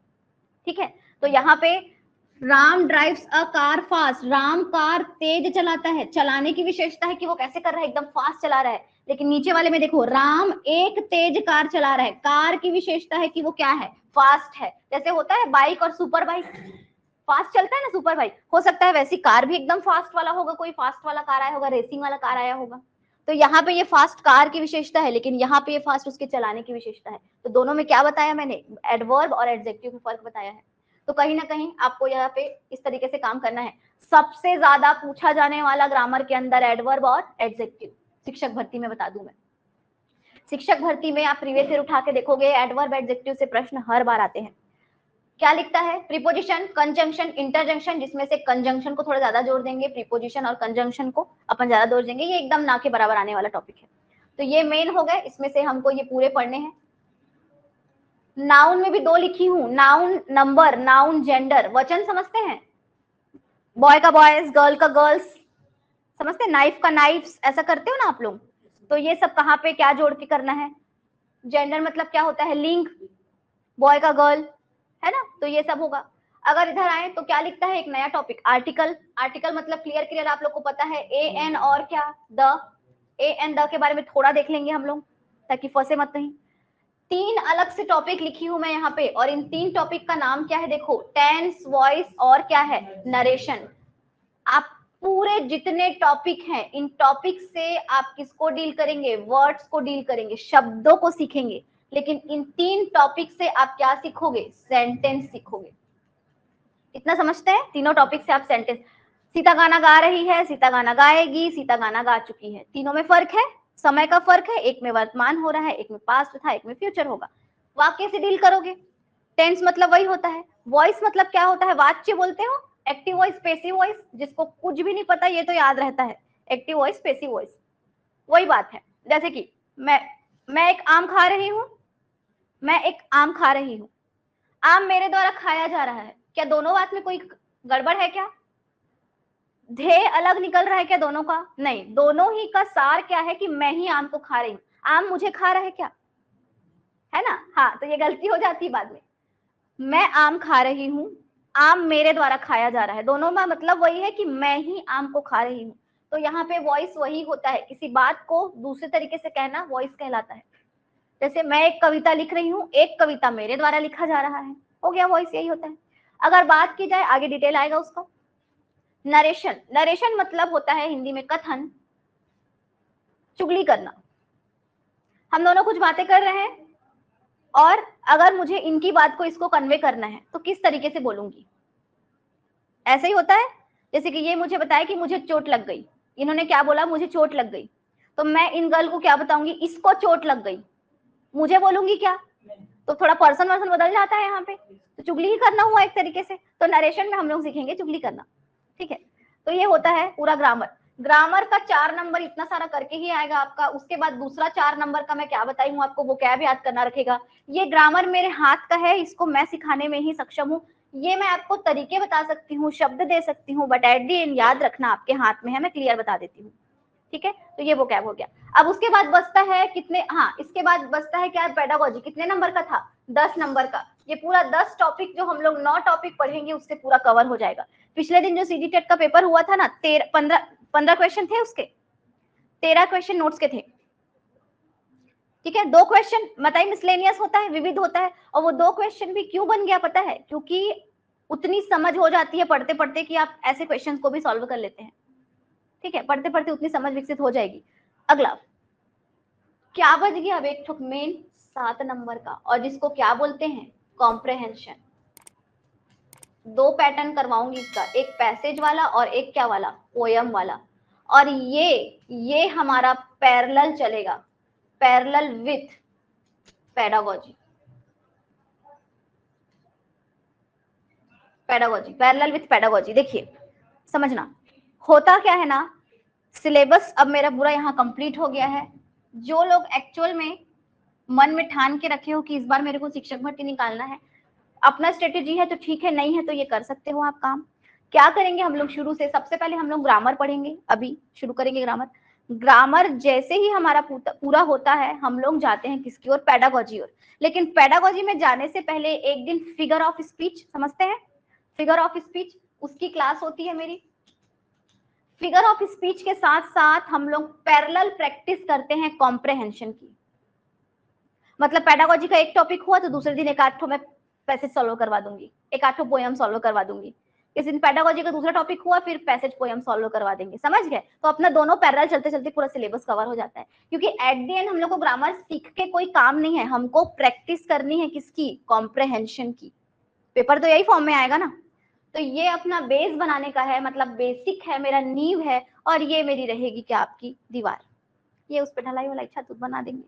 ठीक है, तो यहाँ पे Ram drives a car fast, Ram car तेज चलाता है। चलाने की विशेषता है कि वो कैसे कर रहा है, एकदम फास्ट चला रहा है। लेकिन नीचे वाले में देखो, राम एक तेज कार चला रहा है। कार की विशेषता है कि वो क्या है? फास्ट है। जैसे होता है बाइक और सुपर बाइक, फास्ट चलता है ना सुपर बाइक, हो सकता है वैसी कार भी एकदम फास्ट वाला होगा, कोई फास्ट वाला कार आया होगा, रेसिंग वाला कार आया होगा। तो यहाँ पे ये फास्ट कार की विशेषता है, लेकिन यहाँ पे ये फास्ट उसके चलाने की विशेषता है। तो दोनों में क्या बताया मैंने? एडवर्ब और एडजेक्टिव में फर्क बताया है। तो कहीं ना कहीं आपको यहाँ पे इस तरीके से काम करना है। सबसे ज्यादा पूछा जाने वाला ग्रामर के अंदर एडवर्ब और एडजेक्टिव, शिक्षक भर्ती में बता दूं मैं। शिक्षक भर्ती में आप प्रीवियस ईयर उठा के देखोगे, एडवर्ब एडजेक्टिव से प्रश्न हर बार आते हैं। क्या लिखता है? प्रीपोजिशन, कंजंक्शन, इंटरजेक्शन, जिसमें से कंजंक्शन को थोड़ा ज्यादा जोड़ देंगे, प्रीपोजिशन और कंजंक्शन को अपन ज्यादा जोड़ देंगे। ये एकदम ना के बराबर आने वाला टॉपिक है। तो ये मेन हो गए, इसमें से हमको ये पूरे पढ़ने हैं। नाउन में भी दो लिखी हूं, नाउन नंबर, नाउन जेंडर। वचन समझते हैं? बॉय का बॉयज, गर्ल का गर्ल्स, समझते हैं? नाइफ का नाइफ्स, ऐसा करते हो ना आप लोग। तो ये सब कहाँ पे क्या जोड़ के करना है? जेंडर मतलब क्या होता है? लिंग, बॉय का गर्ल, है ना। तो ये सब होगा। अगर इधर आए तो क्या लिखता है? एक नया टॉपिक, आर्टिकल। आर्टिकल मतलब क्लियर क्लियर आप लोग को पता है, ए एन और क्या? द। ए एन द के बारे में थोड़ा देख लेंगे हम लोग, ताकि फंसे मत नहीं। तीन अलग से टॉपिक लिखी हूं मैं यहाँ पे, और इन तीन टॉपिक का नाम क्या है? देखो, टेंस, वॉइस और क्या है? नरेशन। आप पूरे जितने टॉपिक हैं, इन टॉपिक से आप किसको डील करेंगे? वर्ड्स को डील करेंगे, शब्दों को सीखेंगे। लेकिन इन तीन टॉपिक से आप क्या सीखोगे? सेंटेंस सीखोगे। इतना समझते हैं? तीनों टॉपिक से आप सेंटेंस। सीता गाना गा रही है, सीता गाना गाएगी, सीता गाना गा चुकी है। तीनों में फर्क है, समय का फर्क है। एक में वर्तमान हो रहा है, एक में पास्ट था, एक में फ्यूचर होगा। वाक्य से डील करोगे। टेंस मतलब वही होता है। वॉइस मतलब क्या होता है? वाच्य बोलते हो, एक्टिव वॉइस, पैसिव वॉइस। जिसको कुछ भी नहीं पता ये तो याद रहता है, एक्टिव वॉइस, पैसिव वॉइस, वही बात है। जैसे कि मैं एक आम खा रही हूँ, मैं एक आम खा रही हूँ, आम मेरे द्वारा खाया जा रहा है। क्या दोनों बात में कोई गड़बड़ है क्या? ध्येय अलग निकल रहा है क्या दोनों का? नहीं, दोनों ही का सार क्या है कि मैं ही आम को खा रही हूँ, आम मुझे खा रहा है क्या? है ना? हाँ, तो ये गलती हो जाती है बाद में। मैं आम खा रही हूँ, आम मेरे द्वारा खाया जा रहा है, दोनों का मतलब वही है कि मैं ही आम को खा रही हूँ। तो यहाँ पे वॉइस वही होता है, किसी बात को दूसरे तरीके से कहना वॉइस कहलाता है। जैसे मैं एक कविता लिख रही हूँ, एक कविता मेरे द्वारा लिखा जा रहा है, हो गया, वॉइस यही होता है। अगर बात की जाए, आगे डिटेल आएगा उसका। नरेशन, नरेशन मतलब होता है हिंदी में कथन, चुगली करना। हम दोनों कुछ बातें कर रहे हैं और अगर मुझे इनकी बात को इसको कन्वे करना है तो किस तरीके से बोलूंगी? ऐसे ही होता है। जैसे कि ये मुझे बताया कि मुझे चोट लग गई, इन्होंने क्या बोला? मुझे चोट लग गई। तो मैं इन गर्ल को क्या बताऊंगी? इसको चोट लग गई। मुझे बोलूंगी क्या? तो थोड़ा पर्सन वर्सन बदल जाता है यहाँ पे, तो चुगली ही करना हुआ एक तरीके से। तो नरेशन में हम लोग सीखेंगे चुगली करना, ठीक है। तो ये होता है पूरा ग्रामर। ग्रामर का 4 नंबर इतना सारा करके ही आएगा आपका। उसके बाद दूसरा 4 नंबर का मैं क्या बताई हूँ आपको, वो क्या भी याद करना रखेगा। ये ग्रामर मेरे हाथ का है, इसको मैं सिखाने में ही सक्षम हूँ। ये मैं आपको तरीके बता सकती हूँ, शब्द दे सकती हूँ, बट एट द एंड याद रखना आपके हाथ में है, मैं क्लियर बता देती हूँ, ठीक है। तो ये वो क्या हो गया। अब उसके बाद बचता है कितने, हाँ इसके बाद बचता है क्या? पेडागोजी। कितने नंबर का था? 10 नंबर का। ये पूरा 10 टॉपिक जो हम लोग 9 टॉपिक पढ़ेंगे उससे पूरा कवर हो जाएगा। पिछले दिन जो सीडी टेट का पेपर हुआ था ना, 15 क्वेश्चन थे उसके, 13 क्वेश्चन नोट्स के थे, ठीक है। 2 क्वेश्चन बताइए मिसलेनियस होता है, विविध होता है। और वो 2 क्वेश्चन भी क्यों बन गया पता है? क्योंकि उतनी समझ हो जाती है पढ़ते पढ़ते कि आप ऐसे क्वेश्चन को भी सॉल्व कर लेते हैं, ठीक है। पढ़ते पढ़ते उतनी समझ विकसित हो जाएगी। अगला क्या बच गया? अब एक ठोक मेन 7 नंबर का, और जिसको क्या बोलते हैं? कॉम्प्रहेंशन। 2 पैटर्न करवाऊंगी इसका, एक पैसेज वाला और एक क्या वाला? पोयम वाला। और ये हमारा पैरेलल चलेगा, parallel with pedagogy. Pedagogy, parallel with pedagogy. देखिए समझना होता क्या है ना, सिलेबस अब मेरा पूरा यहाँ कंप्लीट हो गया है। जो लोग एक्चुअल में मन में ठान के रखे हो कि इस बार मेरे को शिक्षक भर्ती निकालना है, अपना स्ट्रेटेजी है तो ठीक है, नहीं है तो ये कर सकते हो आप काम। क्या करेंगे हम लोग? शुरू से सबसे पहले हम लोग ग्रामर पढ़ेंगे, अभी शुरू करेंगे ग्रामर। ग्रामर जैसे ही हमारा पूरा होता है, हम लोग जाते हैं किसकी ओर? पेडागोजी ओर। लेकिन पेडागोजी में जाने से पहले एक दिन फिगर ऑफ स्पीच, समझते हैं फिगर ऑफ स्पीच, उसकी क्लास होती है मेरी। फिगर ऑफ स्पीच के साथ साथ हम लोग पैरेलल प्रैक्टिस करते हैं कॉम्प्रहेंशन की। मतलब पेडागोजी का एक टॉपिक हुआ तो दूसरे दिन एक आठ मैं पैसेज सॉल्व करवा दूंगी, एक आठ पोयम सॉल्व करवा दूंगी। इस दिन पेडागोजी का दूसरा टॉपिक हुआ, फिर पैसेज पोयम सॉल्व करवा देंगे, समझ गए। तो अपना दोनों पैरेलल चलते चलते पूरा सिलेबस कवर हो जाता है। क्योंकि एट द एंड हम लोग को ग्रामर सीख के कोई काम नहीं है, हमको प्रैक्टिस करनी है किसकी? कॉम्प्रहेंशन की। पेपर तो यही फॉर्म में आएगा ना। तो ये अपना बेस बनाने का है, मतलब बेसिक है, मेरा नींव है। और ये मेरी रहेगी क्या? आपकी दीवार। ये उस पर ढलाई वाला छत बना देंगे,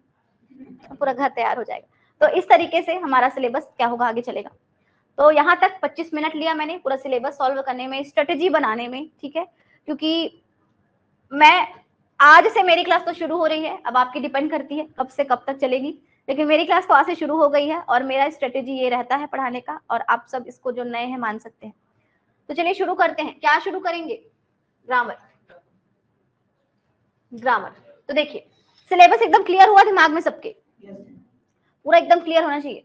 पूरा घर तैयार हो जाएगा। तो इस तरीके से हमारा सिलेबस क्या होगा, आगे चलेगा। तो यहाँ तक 25 मिनट लिया मैंने पूरा सिलेबस सॉल्व करने में, स्ट्रेटेजी बनाने में, ठीक है। क्योंकि मैं आज से मेरी क्लास तो शुरू हो रही है, अब आपकी डिपेंड करती है कब से कब तक चलेगी, लेकिन मेरी क्लास तो आज से शुरू हो गई है और मेरा स्ट्रेटेजी ये रहता है पढ़ाने का, और आप सब इसको जो नए हैं मान सकते हैं। तो चलिए शुरू करते हैं। क्या शुरू करेंगे? ग्रामर। ग्रामर तो देखिए सिलेबस एकदम क्लियर हुआ दिमाग में सबके? पूरा एकदम क्लियर होना चाहिए।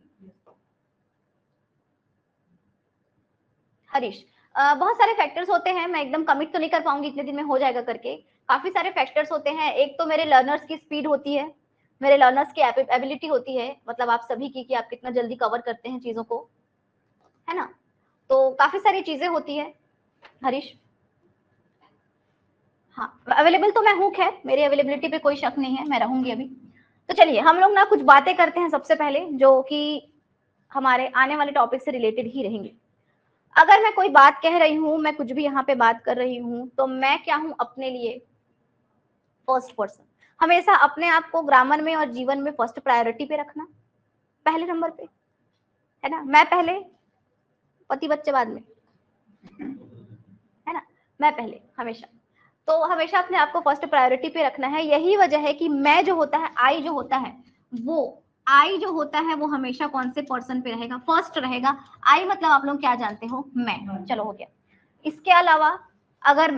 हरीश, बहुत सारे फैक्टर्स होते हैं, मैं एकदम कमिट तो नहीं कर पाऊंगी इतने दिन में हो जाएगा करके। काफी सारे फैक्टर्स होते हैं। एक तो मेरे लर्नर्स की स्पीड होती है, मेरे लर्नर्स की एबिलिटी होती है, मतलब आप सभी की कि आप कितना जल्दी कवर करते हैं चीजों को, है ना। तो काफी सारी चीजें होती है। हरीश, हाँ अवेलेबल तो मैं हूँ, खैर मेरी अवेलेबिलिटी पे कोई शक नहीं है, मैं रहूंगी अभी। तो चलिए हम लोग ना कुछ बातें करते हैं सबसे पहले, जो कि हमारे आने वाले टॉपिक से रिलेटेड ही रहेंगे। अगर मैं कोई बात कह रही हूँ, मैं कुछ भी यहाँ पे बात कर रही हूँ, तो मैं क्या हूँ अपने लिए? First person. हमेशा अपने आप को ग्रामर में और जीवन में फर्स्ट प्रायोरिटी पे रखना, पहले नंबर पे, है ना। मैं पहले, पति बच्चे बाद में, है ना। मैं पहले हमेशा। तो हमेशा अपने आप को फर्स्ट प्रायोरिटी पे रखना है। यही वजह है कि मैं जो होता है, आई जो होता है, वो आई जो होता है वो हमेशा कौन से पर्सन पे रहेगा? फर्स्ट रहेगा। आई मतलब आप लोग क्या जानते हो? मैं। चलो हो गया। इसके अलावा अगर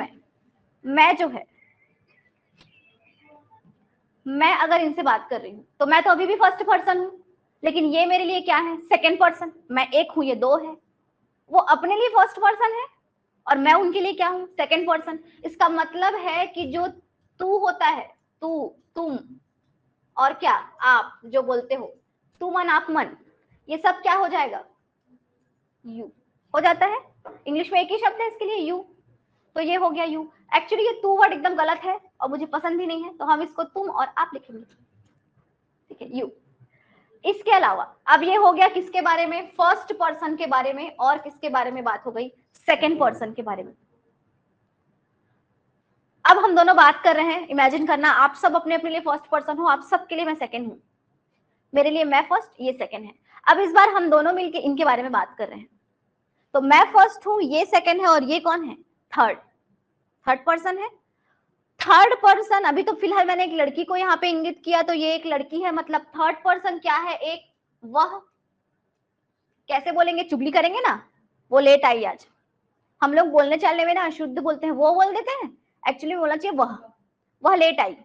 मैं जो है, मैं अगर इनसे बात कर रही हूं तो मैं तो अभी भी फर्स्ट पर्सन हूं, लेकिन ये मेरे लिए क्या है, सेकंड पर्सन। मैं एक हूं, ये दो है। वो अपने लिए फर्स्ट पर्सन है और मैं उनके लिए क्या हूं, सेकंड पर्सन। इसका मतलब है कि जो तू होता है, तू, तुम और क्या आप जो बोलते हो, तू मन आप मन, ये सब क्या हो जाएगा, यू हो जाता है। इंग्लिश में एक ही शब्द है इसके लिए, यू। तो ये हो गया यू। एक्चुअली ये तू वर्ड एकदम गलत है और मुझे पसंद भी नहीं है, तो हम इसको तुम और आप लिखेंगे, ठीक है, यू। इसके अलावा अब ये हो गया किसके बारे में, फर्स्ट पर्सन के बारे में, और किसके बारे में बात हो गई, सेकंड पर्सन के बारे में। अब हम दोनों बात कर रहे हैं, इमेजिन करना आप सब अपने अपने लिए फर्स्ट पर्सन हो, आप सबके लिए मैं सेकंड हूं, मेरे लिए मैं फर्स्ट, ये सेकंड है। अब इस बार हम दोनों मिलके इनके बारे में बात कर रहे हैं। तो मैं फर्स्ट हूं, ये सेकंड है, और ये कौन है, थर्ड पर्सन है। थर्ड पर्सन, अभी तो फिलहाल मैंने एक लड़की को यहाँ पे इंगित किया, तो ये एक लड़की है, मतलब थर्ड पर्सन क्या है, एक वह, कैसे बोलेंगे, चुगली करेंगे ना, वो लेट आई आज। हम लोग बोलने चलने में ना अशुद्ध बोलते हैं, वो बोल देते हैं, एक्चुअली बोलना चाहिए वह लेट आई,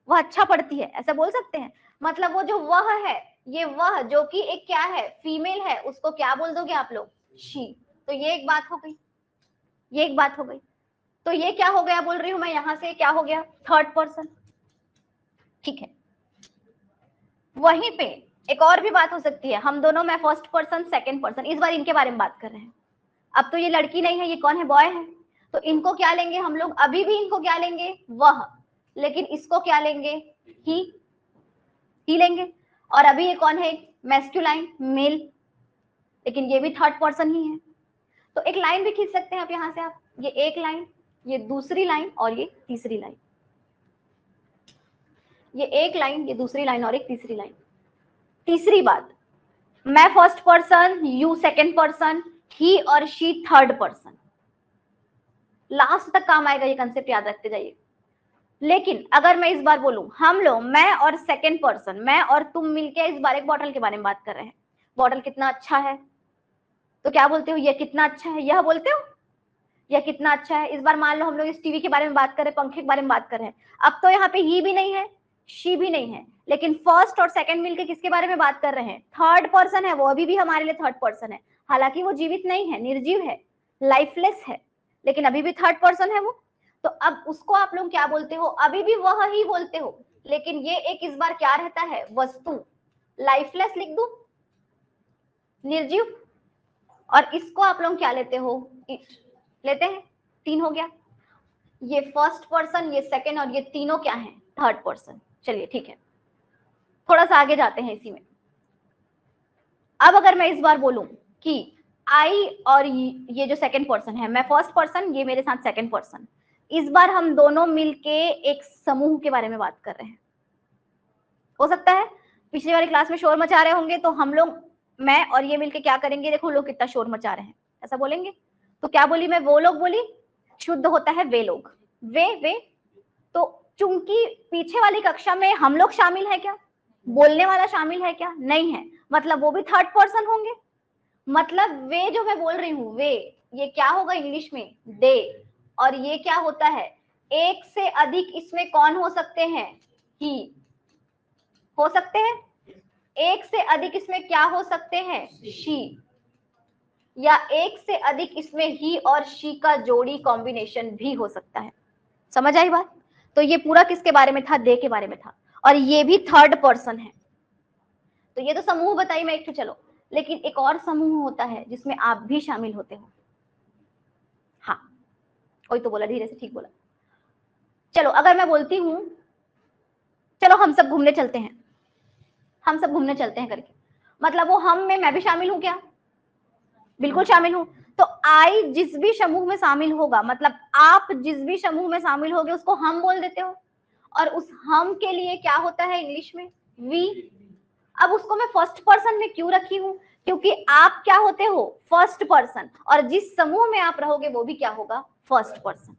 वह अच्छा पढ़ती है, ऐसा बोल सकते हैं। मतलब वो जो वह है, ये वह जो कि एक क्या है, फीमेल है, उसको क्या बोल दोगे आप लोग, शी। तो ये एक बात हो गई, ये एक बात हो गई। तो ये क्या हो गया बोल रही हूं मैं, यहां से क्या हो गया, थर्ड पर्सन, ठीक है। वहीं पे एक और भी बात हो सकती है, हम दोनों, मैं फर्स्ट पर्सन सेकंड पर्सन, इस बार इनके बारे में बात कर रहे हैं। अब तो ये लड़की नहीं है, ये कौन है, बॉय है। तो इनको क्या लेंगे हम लोग, अभी भी इनको क्या लेंगे, वह, लेकिन इसको क्या लेंगे, ही लेंगे। और अभी ये कौन है, मैस्कुलाइन, मेल, लेकिन ये भी थर्ड पर्सन ही है। तो एक लाइन भी खींच सकते हैं आप यहां से, आप ये एक लाइन, ये दूसरी लाइन और ये तीसरी लाइन, ये एक लाइन, ये दूसरी लाइन और एक तीसरी लाइन। तीसरी बात, मैं first person, you second person, he और शी थर्ड पर्सन। लास्ट तक काम आएगा ये कंसेप्ट, याद रखते जाइए। लेकिन अगर मैं इस बार बोलूं, हम लोग, मैं और सेकंड पर्सन, मैं और तुम मिलके इस बार एक बॉटल के बारे में बात कर रहे हैं, बॉटल कितना अच्छा है, तो क्या बोलते हो, यह कितना अच्छा है, यह बोलते हो, यह कितना अच्छा है। इस बार मान लो हम लोग इस टीवी के बारे में बात कर रहे हैं, पंखे के बारे में बात कर रहे हैं। अब तो यहाँ पे ही भी नहीं है, शी भी नहीं है, लेकिन फर्स्ट और सेकंड मिलके किसके बारे में बात कर रहे हैं, थर्ड पर्सन है, वो अभी भी हमारे लिए थर्ड पर्सन है। हालांकि वो जीवित नहीं है, निर्जीव है, लाइफलेस है, लेकिन अभी भी थर्ड पर्सन है वो। तो अब उसको आप लोग क्या बोलते हो, अभी भी वह ही बोलते हो, लेकिन ये एक इस बार क्या रहता है, वस्तु, लाइफलेस लिख दूं, निर्जीव। और इसको आप लोग क्या लेते हो, इट लेते हैं। तीन हो गया, ये फर्स्ट पर्सन, ये सेकंड, और ये तीनों क्या है, थर्ड पर्सन। चलिए ठीक है, थोड़ा सा आगे जाते हैं इसी में। अब अगर मैं इस बार बोलूं कि आई और ये जो सेकंड पर्सन है, मैं फर्स्ट पर्सन, ये मेरे साथ सेकंड पर्सन, इस बार हम दोनों मिलके एक समूह के बारे में बात कर रहे हैं। हो सकता है पिछली वाली क्लास में शोर मचा रहे होंगे, तो हम लोग, मैं और ये मिलके क्या करेंगे, देखो लोग कितना शोर मचा रहे हैं, ऐसा बोलेंगे। तो क्या बोली मैं, वो लोग बोली, शुद्ध होता है वे लोग, वे। तो चूंकि पीछे वाली कक्षा में हम लोग शामिल है क्या, बोलने वाला शामिल है क्या, नहीं है, मतलब वो भी थर्ड पर्सन होंगे। मतलब वे जो मैं बोल रही हूँ, वे, ये क्या होगा इंग्लिश में, दे। और ये क्या होता है, एक से अधिक इसमें कौन हो सकते हैं, ही हो सकते हैं, एक से अधिक इसमें क्या हो सकते हैं, शी, या एक से अधिक इसमें ही और शी का जोड़ी कॉम्बिनेशन भी हो सकता है। समझ आई बात। तो ये पूरा किसके बारे में था, दे के बारे में था, और ये भी थर्ड पर्सन है। तो ये तो समूह बताई मैं एक, चलो, लेकिन एक और समूह होता है जिसमें आप भी शामिल होते हो। हाँ, कोई तो बोला, धीरे से, ठीक बोला। चलो अगर मैं बोलती हूं, चलो हम सब घूमने चलते हैं, हम सब घूमने चलते हैं करके, मतलब वो हम में मैं भी शामिल हूं क्या, बिल्कुल शामिल हूं। तो आई जिस भी समूह में शामिल होगा, मतलब आप जिस भी समूह में शामिल होगे उसको हम बोल देते हो, और उस हम के लिए क्या होता है इंग्लिश में, वी। अब उसको मैं फर्स्ट पर्सन में क्यों रखी हूं, क्योंकि आप क्या होते हो, फर्स्ट पर्सन, और जिस समूह में आप रहोगे वो भी क्या होगा, फर्स्ट पर्सन।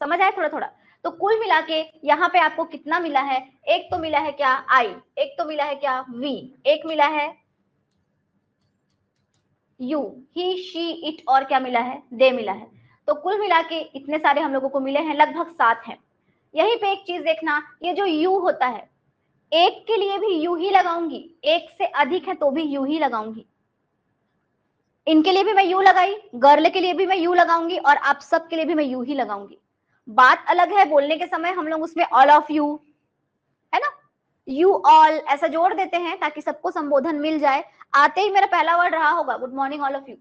समझ आए थोड़ा थोड़ा। तो कुल मिला के यहाँ पे आपको कितना मिला है, एक तो मिला है क्या, आई, एक तो मिला है क्या, वी, एक मिला है यू, ही शी इट, और क्या मिला है, दे मिला है। तो कुल मिला के इतने सारे हम लोगों को मिले हैं, लगभग 7 हैं। यहीं पे एक चीज देखना, ये जो यू होता है, एक के लिए भी यू ही लगाऊंगी, एक से अधिक है तो भी यू ही लगाऊंगी। इनके लिए भी मैं यू लगाई, गर्ल के लिए भी मैं यू लगाऊंगी, और आप सब के लिए भी मैं यू ही लगाऊंगी। बात अलग है, बोलने के समय हम लोग उसमें ऑल ऑफ यू, है ना, यू ऑल ऐसा जोड़ देते हैं ताकि सबको संबोधन मिल जाए। आते ही मेरा पहला वर्ड रहा होगा good morning all of you,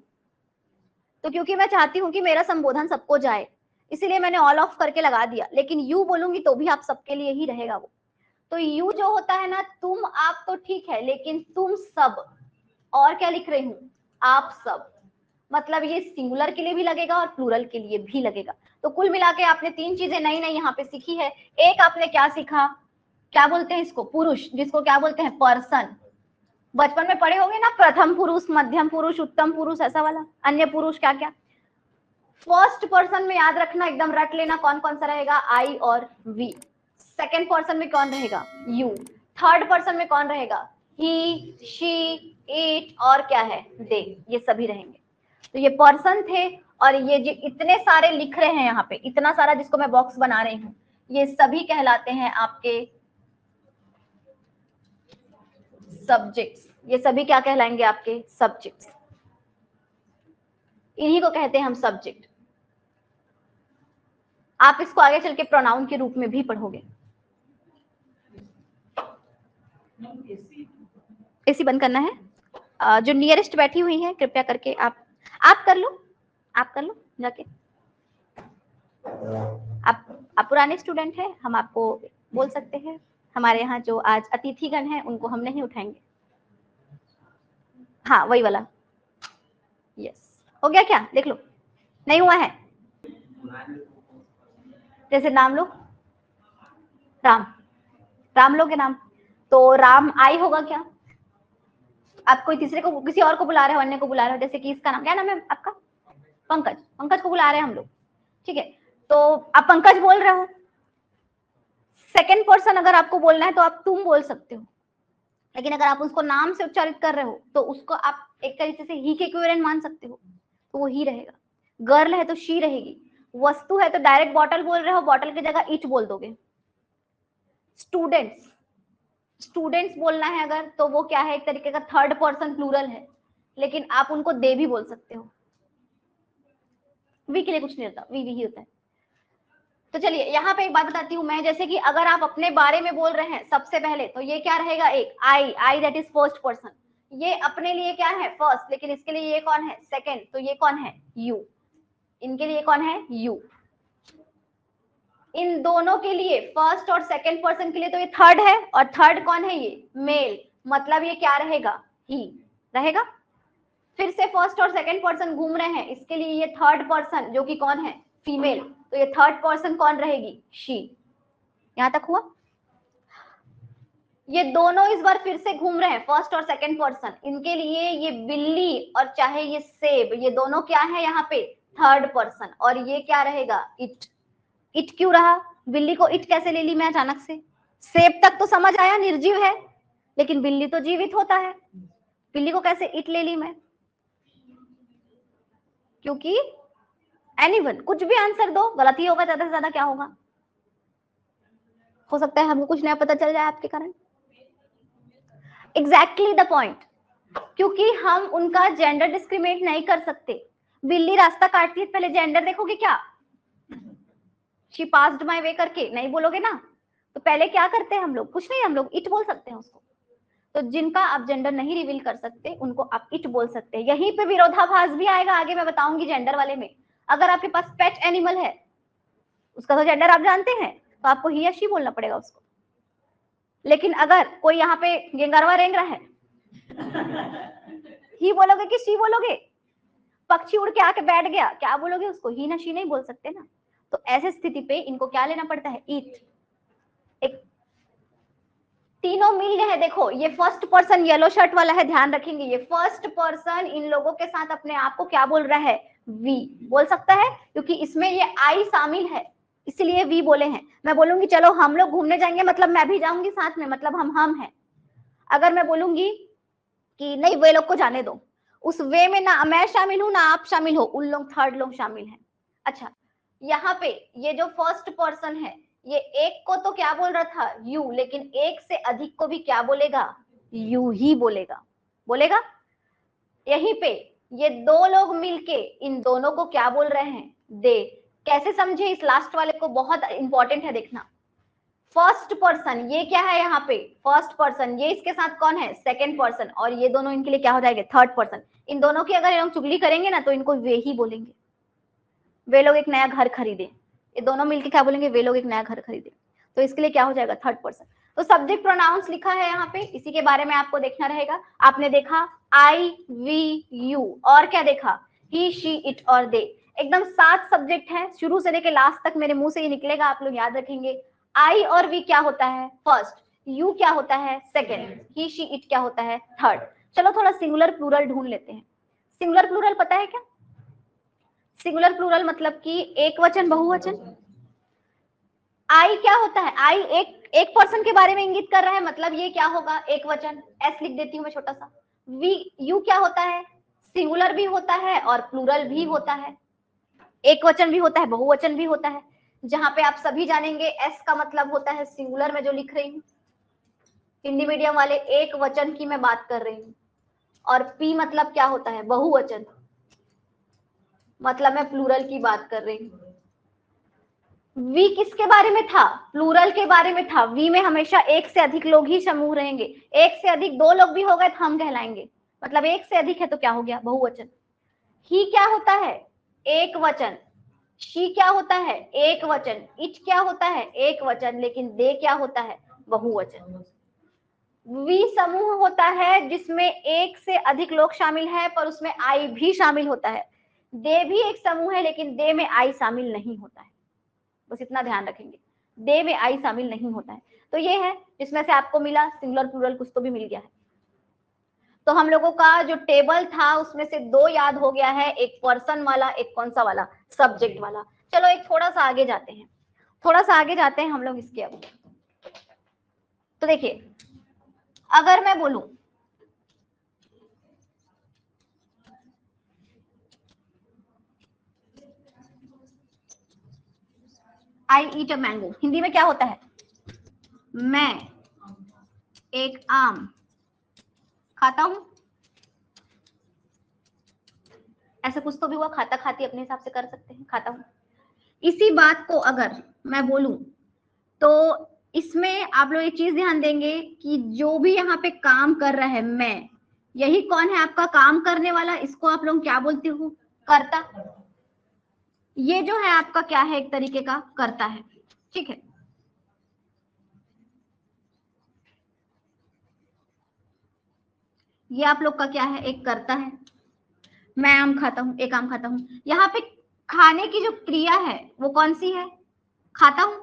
तो क्योंकि मैं चाहती हूँ कि मेरा संबोधन सबको जाए, इसीलिए मैंने ऑल ऑफ करके लगा दिया, लेकिन यू बोलूंगी तो भी आप सबके लिए ही रहेगा वो। तो यू जो होता है ना, तुम आप तो ठीक है, लेकिन तुम सब, और क्या लिख रही हूँ, आप सब, मतलब ये सिंगुलर के लिए भी लगेगा और प्लूरल के लिए भी लगेगा। तो कुल मिला के आपने 3 चीजें नई नई यहाँ पे सीखी है। एक आपने क्या सीखा, क्या बोलते हैं इसको, पुरुष, जिसको क्या बोलते हैं, पर्सन। बचपन में पढ़े होंगे ना, प्रथम पुरुष, मध्यम पुरुष, उत्तम पुरुष, ऐसा वाला, अन्य पुरुष, क्या क्या। फर्स्ट पर्सन में याद रखना, एकदम रट लेना कौन कौन सा रहेगा, आई और वी। सेकेंड पर्सन में कौन रहेगा, यू। थर्ड पर्सन में कौन रहेगा, ही, शी, इट, और क्या है, दे, ये सभी रहेंगे। तो ये पर्सन थे, और ये जो इतने सारे लिख रहे हैं यहाँ पे, इतना सारा जिसको मैं बॉक्स बना रही हूँ, ये सभी कहलाते हैं आपके सब्जेक्ट्स। ये सभी क्या कहलाएंगे, आपके सब्जेक्ट्स। इन्हीं को कहते हैं हम सब्जेक्ट। आप इसको आगे चल के प्रोनाउन के रूप में भी पढ़ोगे। एसी बंद करना है। जो नियरेस्ट बैठी हुई है कृपया करके आप कर लो, आप कर लो जाके। आप पुराने स्टूडेंट हैं, हम आपको बोल सकते हैं। हमारे यहाँ जो आज अतिथिगण हैं उनको हम नहीं उठाएंगे। हाँ वही वाला, यस। हो गया क्या, देख लो, नहीं हुआ है। जैसे नाम लो, राम, राम लोगे नाम, तो राम आई होगा क्या। आप कोई तीसरे को, किसी और को बुला रहे हो, अन्य को बुला रहे हो, जैसे कि इसका नाम क्या नाम है आपका, पंकज, पंकज को बुला रहे हैं हम लोग, ठीक है। तो आप पंकज बोल रहे हो, सेकंड पर्सन अगर आपको बोलना है तो आप तुम बोल सकते हो, लेकिन अगर आप उसको नाम से उच्चारित कर रहे हो तो उसको आप एक तरीके से ही के इक्विवेलेंट मान सकते हो, तो वो ही रहेगा। गर्ल है तो शी रहेगी, वस्तु है तो डायरेक्ट बॉटल बोल रहे हो, बॉटल की जगह इट बोल दोगे। स्टूडेंट्स, स्टूडेंट्स बोलना है अगर, तो वो क्या है, एक तरीके का थर्ड पर्सन प्लूरल है, लेकिन आप उनको दे भी बोल सकते हो। वी के लिए कुछ नहीं होता, वी ही होता है। तो चलिए यहाँ पे एक बात बताती हूँ मैं, जैसे कि अगर आप अपने बारे में बोल रहे हैं सबसे पहले, तो ये क्या रहेगा, एक आई दैट इज फर्स्ट पर्सन। ये अपने लिए क्या है, फर्स्ट, लेकिन इसके लिए ये कौन है, सेकंड, तो ये कौन है, यू। इनके लिए कौन है, यू। इन दोनों के लिए, फर्स्ट और सेकंड पर्सन के लिए तो ये थर्ड है, और थर्ड कौन है, ये मेल, मतलब ये क्या रहेगा, ही रहेगा। फिर से फर्स्ट और सेकंड पर्सन घूम रहे हैं, इसके लिए ये थर्ड पर्सन जो कि कौन है, फीमेल, तो ये थर्ड पर्सन कौन रहेगी, शी। यहां तक हुआ। ये दोनों इस बार फिर से घूम रहे हैं, फर्स्ट और सेकंड पर्सन, इनके लिए ये बिल्ली और चाहे ये सेब, ये दोनों क्या है यहाँ पे, थर्ड पर्सन, और ये क्या रहेगा, इट। इट क्यों रहा, बिल्ली को इट कैसे ले ली मैं अचानक से। सेब तक तो समझ आया, निर्जीव है, लेकिन बिल्ली तो जीवित होता है, बिल्ली को कैसे इट ले ली मैं, क्योंकि एनीवन, कुछ भी आंसर दो, गलत ही होगा, ज्यादा से ज्यादा क्या होगा, हो सकता है हमको कुछ नया पता चल जाए आपके कारण। एग्जैक्टली द पॉइंट, क्योंकि हम उनका जेंडर डिस्क्रिमिनेट नहीं कर सकते। बिल्ली रास्ता काटती है, पहले जेंडर देखोगे क्या, शी पास्ड माय वे करके नहीं बोलोगे ना, तो पहले क्या करते हैं हम लोग, कुछ नहीं, हम लोग इट बोल सकते हैं उसको। तो जिनका आप जेंडर नहीं रिवील कर सकते उनको आप इट बोल सकते हैं। यहीं पे विरोधाभास भी आएगा, आगे मैं बताऊंगी जेंडर वाले में। अगर आपके पास पेट एनिमल है, उसका तो जेंडर आप जानते हैं, तो आपको ही या शी बोलना पड़ेगा उसको। लेकिन अगर कोई यहाँ पे गेंगरवा रेंग रहा है, ही बोलोगे कि शी बोलोगे, पक्षी उड़ के आके बैठ गया, क्या बोलोगे उसको, ही ना शी नहीं बोल सकते ना। तो ऐसे स्थिति पे इनको क्या लेना पड़ता है, इट। एक तीनों मिल गए हैं, देखो ये फर्स्ट पर्सन येलो शर्ट वाला है, ध्यान रखेंगे, ये फर्स्ट पर्सन इन लोगों के साथ अपने आप को क्या बोल रहा है, वी बोल सकता है, क्योंकि इसमें ये आई शामिल है, इसलिए वी बोले हैं। मैं बोलूंगी चलो हम लोग घूमने जाएंगे, मतलब मैं भी जाऊंगी साथ में, मतलब हम हैं। अगर मैं बोलूंगी कि नहीं वे लोग को जाने दो, उस वे में ना मैं शामिल हूं ना आप शामिल हो, उन लोग थर्ड लोग शामिल हैं, अच्छा, यहाँ पे ये जो फर्स्ट पर्सन है, ये एक को तो क्या बोल रहा था, यू, लेकिन एक से अधिक को भी क्या बोलेगा, यू ही बोलेगा, बोलेगा। यहीं पे ये दो लोग मिलके इन दोनों को क्या बोल रहे हैं, दे। कैसे समझे, इस लास्ट वाले को बहुत इंपॉर्टेंट है देखना। फर्स्ट पर्सन ये क्या है, यहाँ पे फर्स्ट पर्सन, ये इसके साथ कौन है, सेकंड पर्सन, और ये दोनों इनके लिए क्या हो जाएंगे, थर्ड पर्सन। इन दोनों की अगर ये लोग चुगली करेंगे ना तो इनको वे ही बोलेंगे। वे लोग एक नया घर खरीदे, ये दोनों मिलके क्या बोलेंगे, वे लोग एक नया घर खरीदे। तो इसके लिए क्या हो जाएगा, थर्ड पर्सन। तो सब्जेक्ट प्रोनाउंस लिखा है यहाँ पे, इसी के बारे में आपको देखना रहेगा। आपने देखा आई, वी, यू, और क्या देखा, ही, शी, इट और दे। एकदम 7 सब्जेक्ट है, शुरू से लेके लास्ट तक मेरे मुंह से ये निकलेगा, आप लोग याद रखेंगे। आई और वी क्या होता है, फर्स्ट। यू क्या होता है, सेकेंड। ही, शी, इट क्या होता है, थर्ड। चलो थोड़ा सिंगुलर प्लूरल ढूंढ लेते हैं। सिंगुलर प्लूरल पता है क्या, सिंगुलर प्लूरल मतलब कि एक वचन बहुवचन। आई क्या होता है, आई एक पर्सन के बारे में इंगित कर रहा है, मतलब ये क्या होगा, एक वचन। एस लिख देती हूँ मैं छोटा सा। वी, यू क्या होता है, सिंगुलर भी होता है और प्लूरल भी होता है, एक वचन भी होता है, बहुवचन भी होता है। जहां पे आप सभी जानेंगे एस का मतलब होता है सिंगुलर में जो लिख रही हूँ, हिंदी मीडियम वाले, एक वचन की मैं बात कर रही हूँ। और पी मतलब क्या होता है, बहुवचन, मतलब मैं प्लूरल की बात कर रही हूँ। वी किसके बारे में था, प्लूरल के बारे में था। वी में हमेशा एक से अधिक लोग ही समूह रहेंगे, एक से अधिक, 2 लोग भी हो गए तो हम कहलाएंगे, मतलब एक से अधिक है तो क्या हो गया, बहुवचन। ही क्या होता है, एक वचन। शी क्या होता है, एक वचन। इट क्या होता है, एक वचन, लेकिन दे क्या होता है, बहुवचन। वी समूह होता है जिसमें एक से अधिक लोग शामिल है, पर उसमें आई भी शामिल होता है। दे भी एक समूह है, लेकिन दे में आई शामिल नहीं होता है, बस इतना ध्यान रखेंगे, दे में आई शामिल नहीं होता है। तो ये है जिसमें से आपको मिला सिंगुलर प्लूरल, कुछ तो भी मिल गया है। तो हम लोगों का जो टेबल था उसमें से 2 याद हो गया है, एक पर्सन वाला, एक कौन सा वाला, सब्जेक्ट वाला। चलो एक थोड़ा सा आगे जाते हैं, थोड़ा सा आगे जाते हैं हम लोग इसके। अब तो देखिए, अगर मैं बोलूं आई ईट अ मैंगो, हिंदी में क्या होता है, मैं एक आम खाता हूं। ऐसा कुछ तो भी हुआ, खाता खाती अपने हिसाब से कर सकते हैं, खाता हूं। इसी बात को अगर मैं बोलूं तो इसमें आप लोग एक चीज ध्यान देंगे कि जो भी यहाँ पे काम कर रहा है, मैं, यही कौन है, आपका काम करने वाला। इसको आप लोग क्या बोलते हो, कर्ता। ये जो है आपका क्या है, एक तरीके का कर्ता है, ठीक है। ये आप लोग का क्या है, एक कर्ता है। मैं आम खाता हूं, एक आम खाता हूं। यहाँ पे खाने की जो क्रिया है वो कौन सी है, खाता हूं।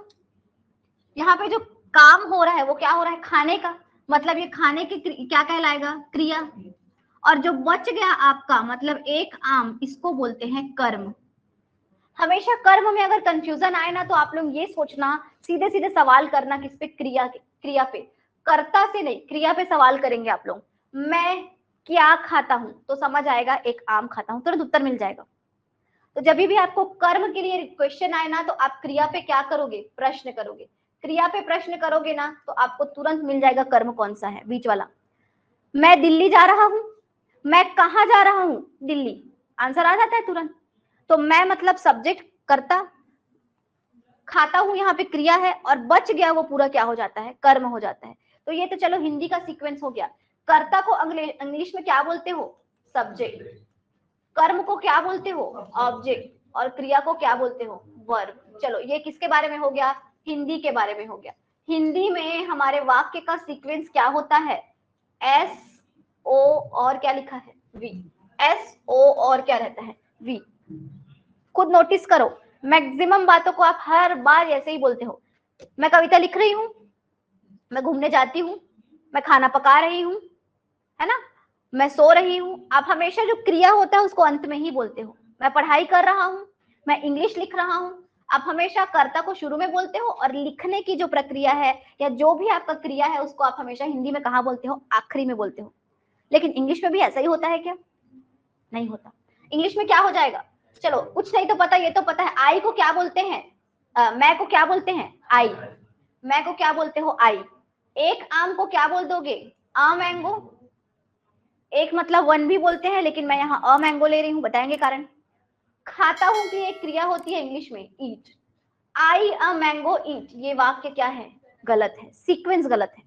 यहाँ पे जो काम हो रहा है वो क्या हो रहा है, खाने का, मतलब ये खाने की क्या कहलाएगा, क्रिया। और जो बच गया आपका, मतलब एक आम, इसको बोलते हैं कर्म। हमेशा कर्म में अगर कंफ्यूजन आए ना तो आप लोग ये सोचना, सीधे सीधे सवाल करना किस पे, क्रिया पे, कर्ता से नहीं, क्रिया पे सवाल करेंगे आप लोग। मैं क्या खाता हूं, तो समझ आएगा एक आम खाता हूं, तुरंत उत्तर मिल जाएगा। तो जब भी आपको कर्म के लिए क्वेश्चन आए ना तो आप क्रिया पे क्या करोगे, प्रश्न करोगे। क्रिया पे प्रश्न करोगे ना तो आपको तुरंत मिल जाएगा कर्म कौन सा है, बीच वाला। मैं दिल्ली जा रहा हूं, मैं कहां जा रहा हूं, दिल्ली, आंसर आ जाता है तुरंत। तो मैं मतलब सब्जेक्ट, कर्ता, खाता हूं यहाँ पे क्रिया है, और बच गया वो पूरा क्या हो जाता है, कर्म हो जाता है। तो ये तो चलो हिंदी का सीक्वेंस हो गया। कर्ता को इंग्लिश में क्या बोलते हो, सब्जेक्ट। कर्म को क्या बोलते हो, ऑब्जेक्ट। और क्रिया को क्या बोलते हो, वर्ब। चलो ये किसके बारे में हो गया, हिंदी के बारे में हो गया। हिंदी में हमारे वाक्य का सीक्वेंस क्या होता है, एस ओ और क्या लिखा है, वी। एस ओ और क्या रहता है, वी। खुद नोटिस करो, मैक्सिमम बातों को आप हर बार ऐसे ही बोलते हो। मैं कविता लिख रही हूँ, मैं घूमने जाती हूँ, मैं खाना पका रही हूँ, है ना, मैं सो रही हूँ। आप हमेशा जो क्रिया होता है उसको अंत में ही बोलते हो। मैं पढ़ाई कर रहा हूँ, मैं इंग्लिश लिख रहा हूँ। आप हमेशा कर्ता को शुरू में बोलते हो, और लिखने की जो प्रक्रिया है या जो भी आपका क्रिया है उसको आप हमेशा हिंदी में कहाँ बोलते हो, आखिरी में बोलते हो। लेकिन इंग्लिश में भी ऐसा ही होता है क्या, नहीं होता। इंग्लिश में क्या हो जाएगा, चलो कुछ नहीं तो पता, ये तो पता है आई को क्या बोलते हैं, मैं को क्या बोलते हैं, आई। मैं को क्या बोलते हो, आई। एक आम को क्या बोल दोगे, आ मैंगो। एक मतलब वन भी बोलते हैं, लेकिन मैं यहाँ अ मैंगो ले रही हूँ, बताएंगे कारण। खाता हूं की एक क्रिया होती है इंग्लिश में, ईट। आई अ मैंगो ईट, ये वाक्य क्या है, गलत है, सीक्वेंस गलत है,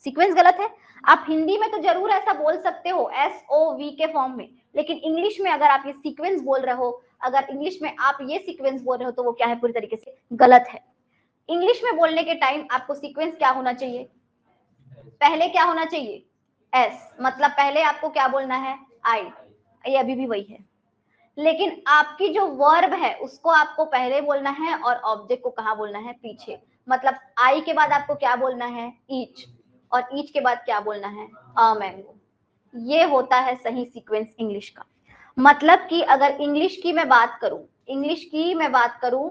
सीक्वेंस गलत है। आप हिंदी में तो जरूर ऐसा बोल सकते हो SOV के फॉर्म में, लेकिन इंग्लिश में अगर आप ये सीक्वेंस बोल रहे हो, अगर इंग्लिश में आप ये सीक्वेंस बोल रहे हो, तो वो क्या है, पूरी तरीके से गलत है। इंग्लिश में बोलने के टाइम आपको सीक्वेंस क्या होना चाहिए, पहले क्या होना चाहिए, एस, मतलब पहले आपको क्या बोलना है, आई। ये अभी भी वही है, लेकिन आपकी जो वर्ब है उसको आपको पहले बोलना है और ऑब्जेक्ट को कहाँ बोलना है, पीछे। मतलब आई के बाद आपको क्या बोलना है, ईच, और ईच के बाद क्या बोलना है, अ मैंगो। ये होता है सही सीक्वेंस इंग्लिश का। मतलब कि अगर इंग्लिश की मैं बात करूं, इंग्लिश की मैं बात करूं,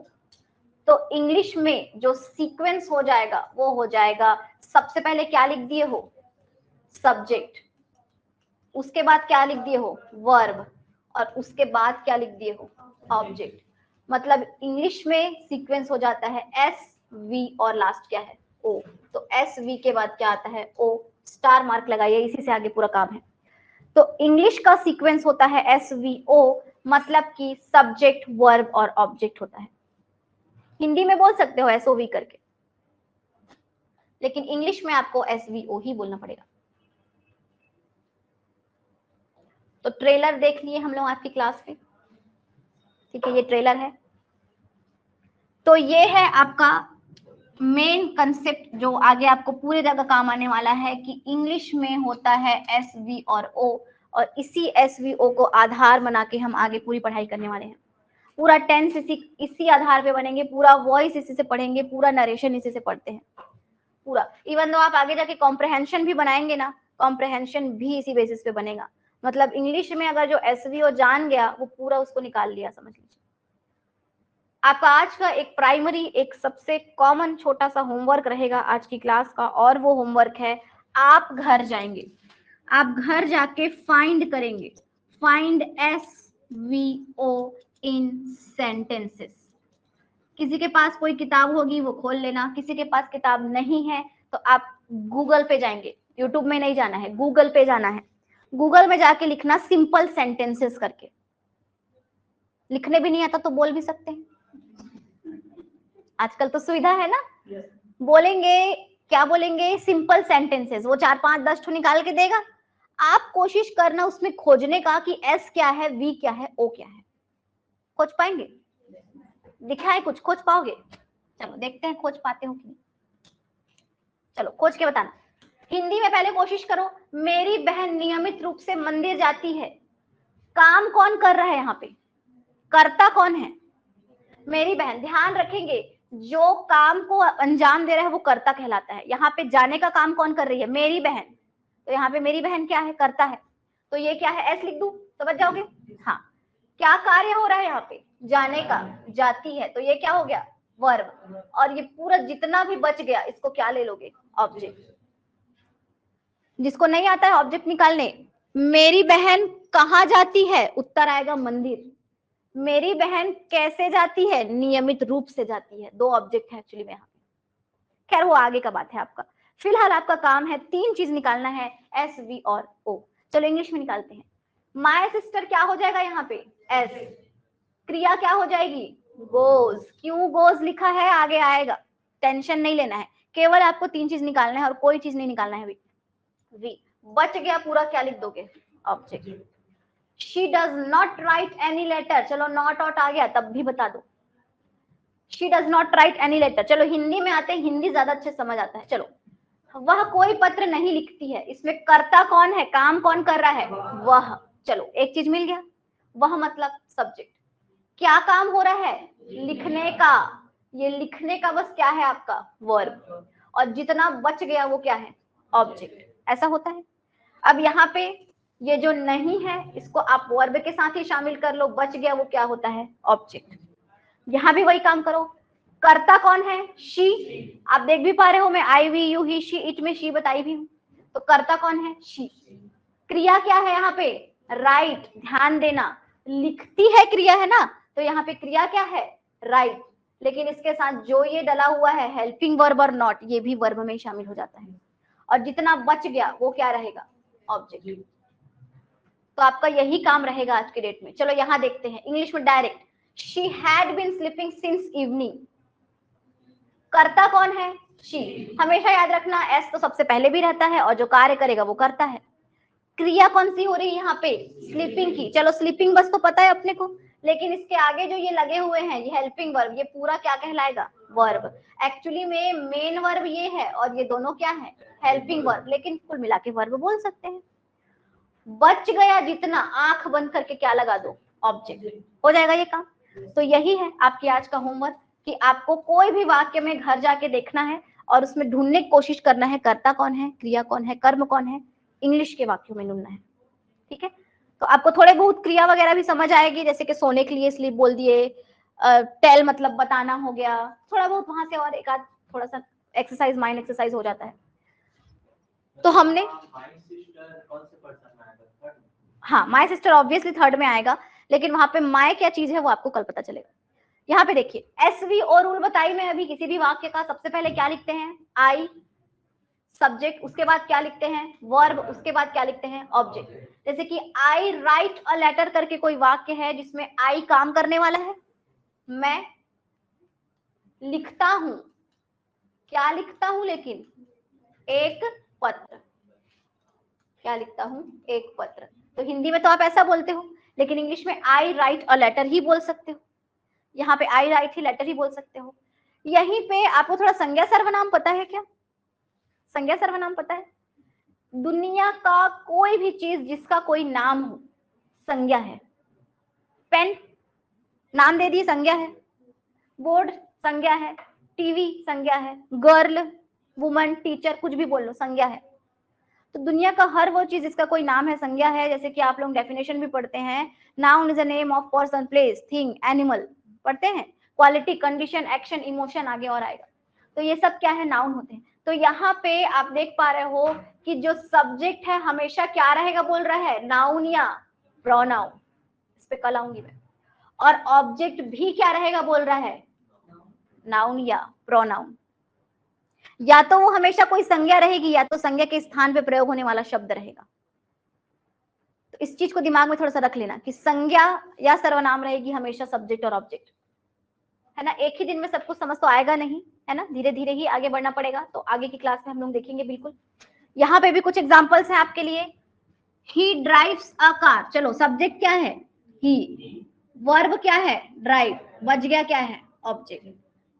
तो इंग्लिश में जो सीक्वेंस हो जाएगा वो हो जाएगा, सबसे पहले क्या लिख दिए हो, सब्जेक्ट, उसके बाद क्या लिख दिए हो, वर्ब, और उसके बाद क्या लिख दिए हो, ऑब्जेक्ट। मतलब इंग्लिश में सीक्वेंस हो जाता है SV और लास्ट क्या है, O। तो SV के बाद क्या आता है, O, स्टार मार्क लगाइए, इसी से आगे पूरा काम है। तो इंग्लिश का सीक्वेंस होता है SVO, मतलब कि सब्जेक्ट, वर्ब और ऑब्जेक्ट होता है। हिंदी में बोल सकते हो SOV करके, लेकिन इंग्लिश में आपको SVO ही बोलना पड़ेगा। तो ट्रेलर देख लिए हम लोग आज की क्लास में, ठीक है, ये ट्रेलर है। तो ये है आपका मेन कंसेप्ट जो आगे आपको पूरे जगह काम आने वाला है, कि इंग्लिश में होता है SV और O, और इसी SVO को आधार बना के हम आगे पूरी पढ़ाई करने वाले हैं। पूरा टेंस इसी आधार पे बनेंगे, पूरा वॉइस इसी से पढ़ेंगे, पूरा नरेशन इसी से पढ़ते हैं पूरा। इवन दो आप आगे जाके कॉम्प्रहेंशन भी बनाएंगे ना, कॉम्प्रहेंशन भी इसी बेसिस पे बनेगा। मतलब इंग्लिश में अगर जो SVO जान गया, वो पूरा उसको निकाल लिया, समझ लीजिए। आपका आज का एक प्राइमरी, एक सबसे कॉमन छोटा सा होमवर्क रहेगा आज की क्लास का, और वो होमवर्क है, आप घर जाएंगे, आप घर जाके फाइंड करेंगे, फाइंड SVO इन सेंटेंसेस। किसी के पास कोई किताब होगी वो खोल लेना, किसी के पास किताब नहीं है तो आप गूगल पे जाएंगे, यूट्यूब में नहीं जाना है, गूगल पे जाना है। गूगल में जाके लिखना सिंपल सेंटेंसेस करके, लिखने भी नहीं आता तो बोल भी सकते हैं, आजकल तो सुविधा है ना। बोलेंगे, क्या बोलेंगे, सिंपल सेंटेंसेस, वो 4 5 10 ठो निकाल के देगा। आप कोशिश करना उसमें खोजने का कि S क्या है, V क्या है, O क्या है। खोज पाएंगे, दिखा है कुछ, खोज पाओगे, चलो देखते हैं खोज पाते हो कि नहीं। चलो खोज के बताना। हिंदी में पहले कोशिश करो, मेरी बहन नियमित रूप से मंदिर जाती है। काम कौन कर रहा है यहाँ पे, कर्ता कौन है, मेरी बहन। ध्यान रखेंगे, जो काम को अंजाम दे रहा है वो कर्ता कहलाता है। यहाँ पे जाने का काम कौन कर रही है, मेरी बहन। तो यहाँ पे मेरी बहन क्या है, कर्ता है। तो ये क्या है, S लिख दूं तो बच जाओगे। हाँ, क्या कार्य हो रहा है यहाँ पे, जाने का, जाती है, तो ये क्या हो गया, वर्ब। और ये पूरा जितना भी बच गया इसको क्या ले लोगे, ऑब्जेक्ट। जिसको नहीं आता है ऑब्जेक्ट निकालने, मेरी बहन कहाँ जाती है, उत्तर आएगा मंदिर। मेरी बहन कैसे जाती है, नियमित रूप से जाती है। दो ऑब्जेक्ट है एक्चुअली में यहाँ पे। खैर वो आगे का बात है आपका। फिलहाल आपका काम है 3 चीज निकालना है, SV और O। चलो इंग्लिश में निकालते हैं। माय सिस्टर क्या हो जाएगा यहाँ पे, S। क्रिया क्या हो जाएगी, गोज। क्यों गोज लिखा है, आगे आएगा, टेंशन नहीं लेना है। केवल आपको 3 चीज निकालना है और कोई चीज नहीं निकालना है। V बच गया पूरा, क्या लिख दोगे, object. She does not write any letter, चलो नॉट आउट आ गया तब भी बता दो। She does not write any letter। चलो हिंदी में आते हैं, हिंदी ज्यादा अच्छे समझ आता है। चलो, वह कोई पत्र नहीं लिखती है। इसमें कर्ता कौन है, काम कौन कर रहा है, वह। चलो एक चीज मिल गया, वह मतलब सब्जेक्ट। क्या काम हो रहा है, लिखने का। ये लिखने का बस क्या है आपका, वर्ब। और जितना बच गया वो क्या है, ऑब्जेक्ट। ऐसा होता है। अब यहाँ पे ये जो नहीं है इसको आप वर्ब के साथ ही शामिल कर लो, बच गया वो क्या होता है, ऑब्जेक्ट। यहाँ भी वही काम करो। कर्ता कौन है, शी। आप देख भी पा रहे हो, मैं I we you he she it में शी बताई भी हूँ। तो कर्ता कौन है, शी। क्रिया क्या है यहाँ पे, राइट। ध्यान देना, लिखती है क्रिया है ना, तो यहाँ पे क्रिया क्या है, राइट, लेकिन इसके साथ जो ये डला हुआ है हेल्पिंग वर्ब और नॉट, ये भी वर्ब में शामिल हो जाता है, और जितना बच गया वो क्या रहेगा, ऑब्जेक्ट। तो आपका यही काम रहेगा आज के डेट में। चलो यहाँ देखते हैं इंग्लिश में direct, she had been sleeping since evening. करता कौन है, शी। हमेशा याद रखना एस तो सबसे पहले भी रहता है और जो कार्य करेगा वो करता है। क्रिया कौन सी हो रही है यहाँ पे, स्लीपिंग की। चलो स्लीपिंग बस तो पता है अपने को, लेकिन इसके आगे जो ये लगे हुए हैं ये हेल्पिंग वर्ब, ये पूरा क्या कहलाएगा, वर्ब। एक्चुअली में मेन वर्ब ये है और ये दोनों क्या है, हेल्पिंग वर्ब, लेकिन कुल मिला के वर्ब बोल सकते हैं। बच गया जितना, आंख बंद करके क्या लगा दो, ऑब्जेक्ट, हो जाएगा ये काम। तो यही है आपकी आज का होमवर्क कि आपको कोई भी वाक्य में घर जाके देखना है और उसमें ढूंढने की कोशिश करना है कर्ता कौन है, क्रिया कौन है, कर्म कौन है, इंग्लिश के वाक्यों में ढूंढना है। ठीक है, तो आपको थोड़े बहुत क्रिया वगैरह भी समझ आएगी, जैसे कि सोने के लिए स्लीप बोल दिए, टेल मतलब बताना हो गया, थोड़ा बहुत वहां से और एक आध थोड़ा सा एक्सरसाइज, माइंड एक्सरसाइज हो जाता है। तो हमने हाँ, माई सिस्टर ऑब्वियसली थर्ड में आएगा, लेकिन वहां पे माई क्या चीज है वो आपको कल पता चलेगा। यहाँ पे देखिए एसवी और रूल बताई में अभी किसी भी वाक्य का सबसे पहले क्या लिखते हैं, आई सब्जेक्ट, उसके बाद क्या लिखते हैं, वर्ब, उसके बाद क्या लिखते हैं, ऑब्जेक्ट। जैसे कि आई राइट अ लेटर करके कोई वाक्य है जिसमें आई काम करने वाला है, मैं लिखता हूं, क्या लिखता हूं, लेकिन एक पत्र, क्या लिखता हूं, एक पत्र। तो हिंदी में तो आप ऐसा बोलते हो, लेकिन इंग्लिश में आई राइट अ लेटर ही बोल सकते हो, यहाँ पे आई राइट ही लेटर ही बोल सकते हो। यहीं पे आपको थोड़ा संज्ञा सर्वनाम पता है क्या, संज्ञा सर्वनाम पता है, दुनिया का कोई भी चीज जिसका कोई नाम हो संज्ञा है। पेन नाम दे दिए संज्ञा है, बोर्ड संज्ञा है, टीवी संज्ञा है, गर्ल, वुमन, टीचर, कुछ भी बोल लो संज्ञा है। तो दुनिया का हर वो चीज जिसका कोई नाम है संज्ञा है। जैसे कि आप लोग डेफिनेशन भी पढ़ते हैं, noun is a name of person, place, thing, animal, पढ़ते हैं, क्वालिटी, कंडीशन, एक्शन, इमोशन, आगे और आएगा। तो ये सब क्या है, नाउन होते हैं। तो यहाँ पे आप देख पा रहे हो कि जो सब्जेक्ट है हमेशा क्या रहेगा, बोल रहा है नाउन या प्रोनाउन, इस पे कल आऊंगी मैं। और ऑब्जेक्ट भी क्या रहेगा, बोल रहा है नाउन या प्रोनाउन। या तो वो हमेशा कोई संज्ञा रहेगी या तो संज्ञा के स्थान पे प्रयोग होने वाला शब्द रहेगा। तो इस चीज को दिमाग में थोड़ा सा रख लेना कि संज्ञा या सर्वनाम रहेगी हमेशा सब्जेक्ट और ऑब्जेक्ट, है ना। एक ही दिन में सब कुछ समझ तो आएगा नहीं, है ना, धीरे धीरे ही आगे बढ़ना पड़ेगा। तो आगे की क्लास में हम लोग देखेंगे बिल्कुल। यहाँ पे भी कुछ एग्जाम्पल्स हैं आपके लिए। ही ड्राइव्स अ कार, चलो सब्जेक्ट क्या है, ही, वर्ब क्या है, ड्राइव, बच गया क्या है, ऑब्जेक्ट।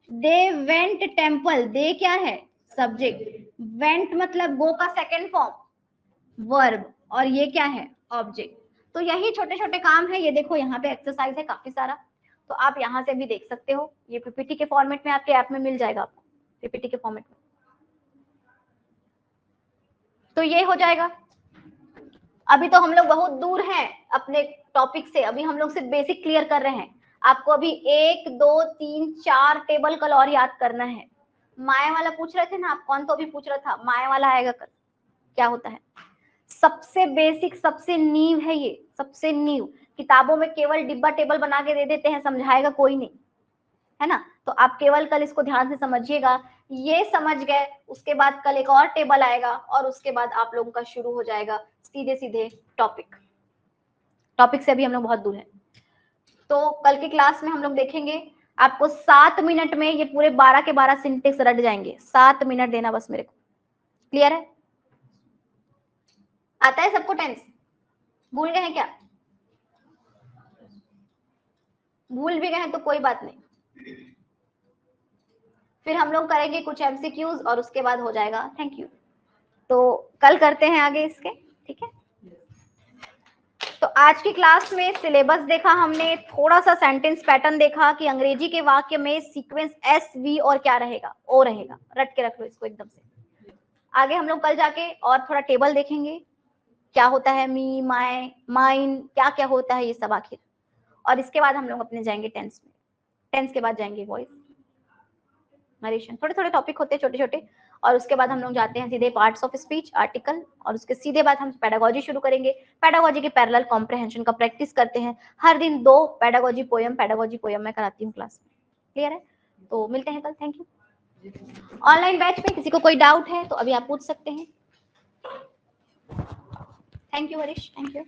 दे वेंट टेम्पल, दे क्या है, सब्जेक्ट, वेंट मतलब गो का सेकेंड फॉर्म, वर्ब, और ये क्या है, ऑब्जेक्ट। तो यही छोटे छोटे काम है। ये देखो यहाँ पे एक्सरसाइज है काफी सारा, तो आप यहाँ से भी देख सकते हो। ये पीपीटी के फॉर्मेट में आपके ऐप में मिल जाएगा, आपको पीपीटी के फॉर्मेट में। तो ये हो जाएगा। अभी तो हम लोग बहुत दूर हैं अपने टॉपिक से, अभी हम लोग सिर्फ बेसिक क्लियर कर रहे हैं। आपको अभी 1 2 3 4 टेबल कल और याद करना है। माया वाला पूछ रहे थे ना आप, कौन तो अभी पूछ रहा था, माया वाला आएगा कल, क्या होता है। सबसे बेसिक, सबसे नींव है ये, सबसे नींव। किताबों में केवल डिब्बा टेबल बना के दे देते हैं, समझाएगा कोई नहीं, है ना। तो आप केवल कल इसको ध्यान से समझिएगा। ये समझ गए, उसके बाद कल एक और टेबल आएगा और उसके बाद आप लोगों का शुरू हो जाएगा सीधे सीधे टॉपिक। टॉपिक से अभी हम लोग बहुत दूर है। तो कल की क्लास में हम लोग देखेंगे, आपको 7 मिनट में ये पूरे 12 के 12 सिंटेक्स रट जाएंगे। 7 मिनट देना बस मेरे को, क्लियर है। आता है सबको टेंस, भूल गए हैं क्या, भूल भी गए हैं तो कोई बात नहीं, फिर हम लोग करेंगे कुछ एमसीक्यूज और उसके बाद हो जाएगा। Thank you. तो कल करते हैं आगे इसके, ठीक है। तो आज की क्लास में सिलेबस देखा हमने, थोड़ा सा सेंटेंस पैटर्न देखा कि अंग्रेजी के वाक्य में सीक्वेंस एस वी और क्या रहेगा, ओ रहेगा, रट के रख लो इसको एकदम से। आगे हम लोग कल जाके और थोड़ा टेबल देखेंगे, क्या होता है मी, माय, माइन, क्या क्या होता है ये सब आखिर। और इसके बाद हम लोग अपने जाएंगे टेंस में, टेंस के बाद जाएंगे वॉइस, नरेशन, थोड़े थोड़े टॉपिक होते हैं छोटे छोटे। और उसके बाद हम लोग जाते हैं सीधे पार्ट्स ऑफ स्पीच आर्टिकल, और उसके सीधे बाद हम पेडागोजी शुरू करेंगे। पेडागोजी के पैरेलल कॉम्प्रिहेंशन का प्रैक्टिस करते हैं। हर दिन 2 पेडागोजी पोयम मैं कराती हूँ क्लास में। क्लियर है? तो मिलते हैं कल। Thank you. ऑनलाइन बैच में किसी को कोई डाउट है तो अभी आप पूछ सकते हैं। Thank you Harish, thank you.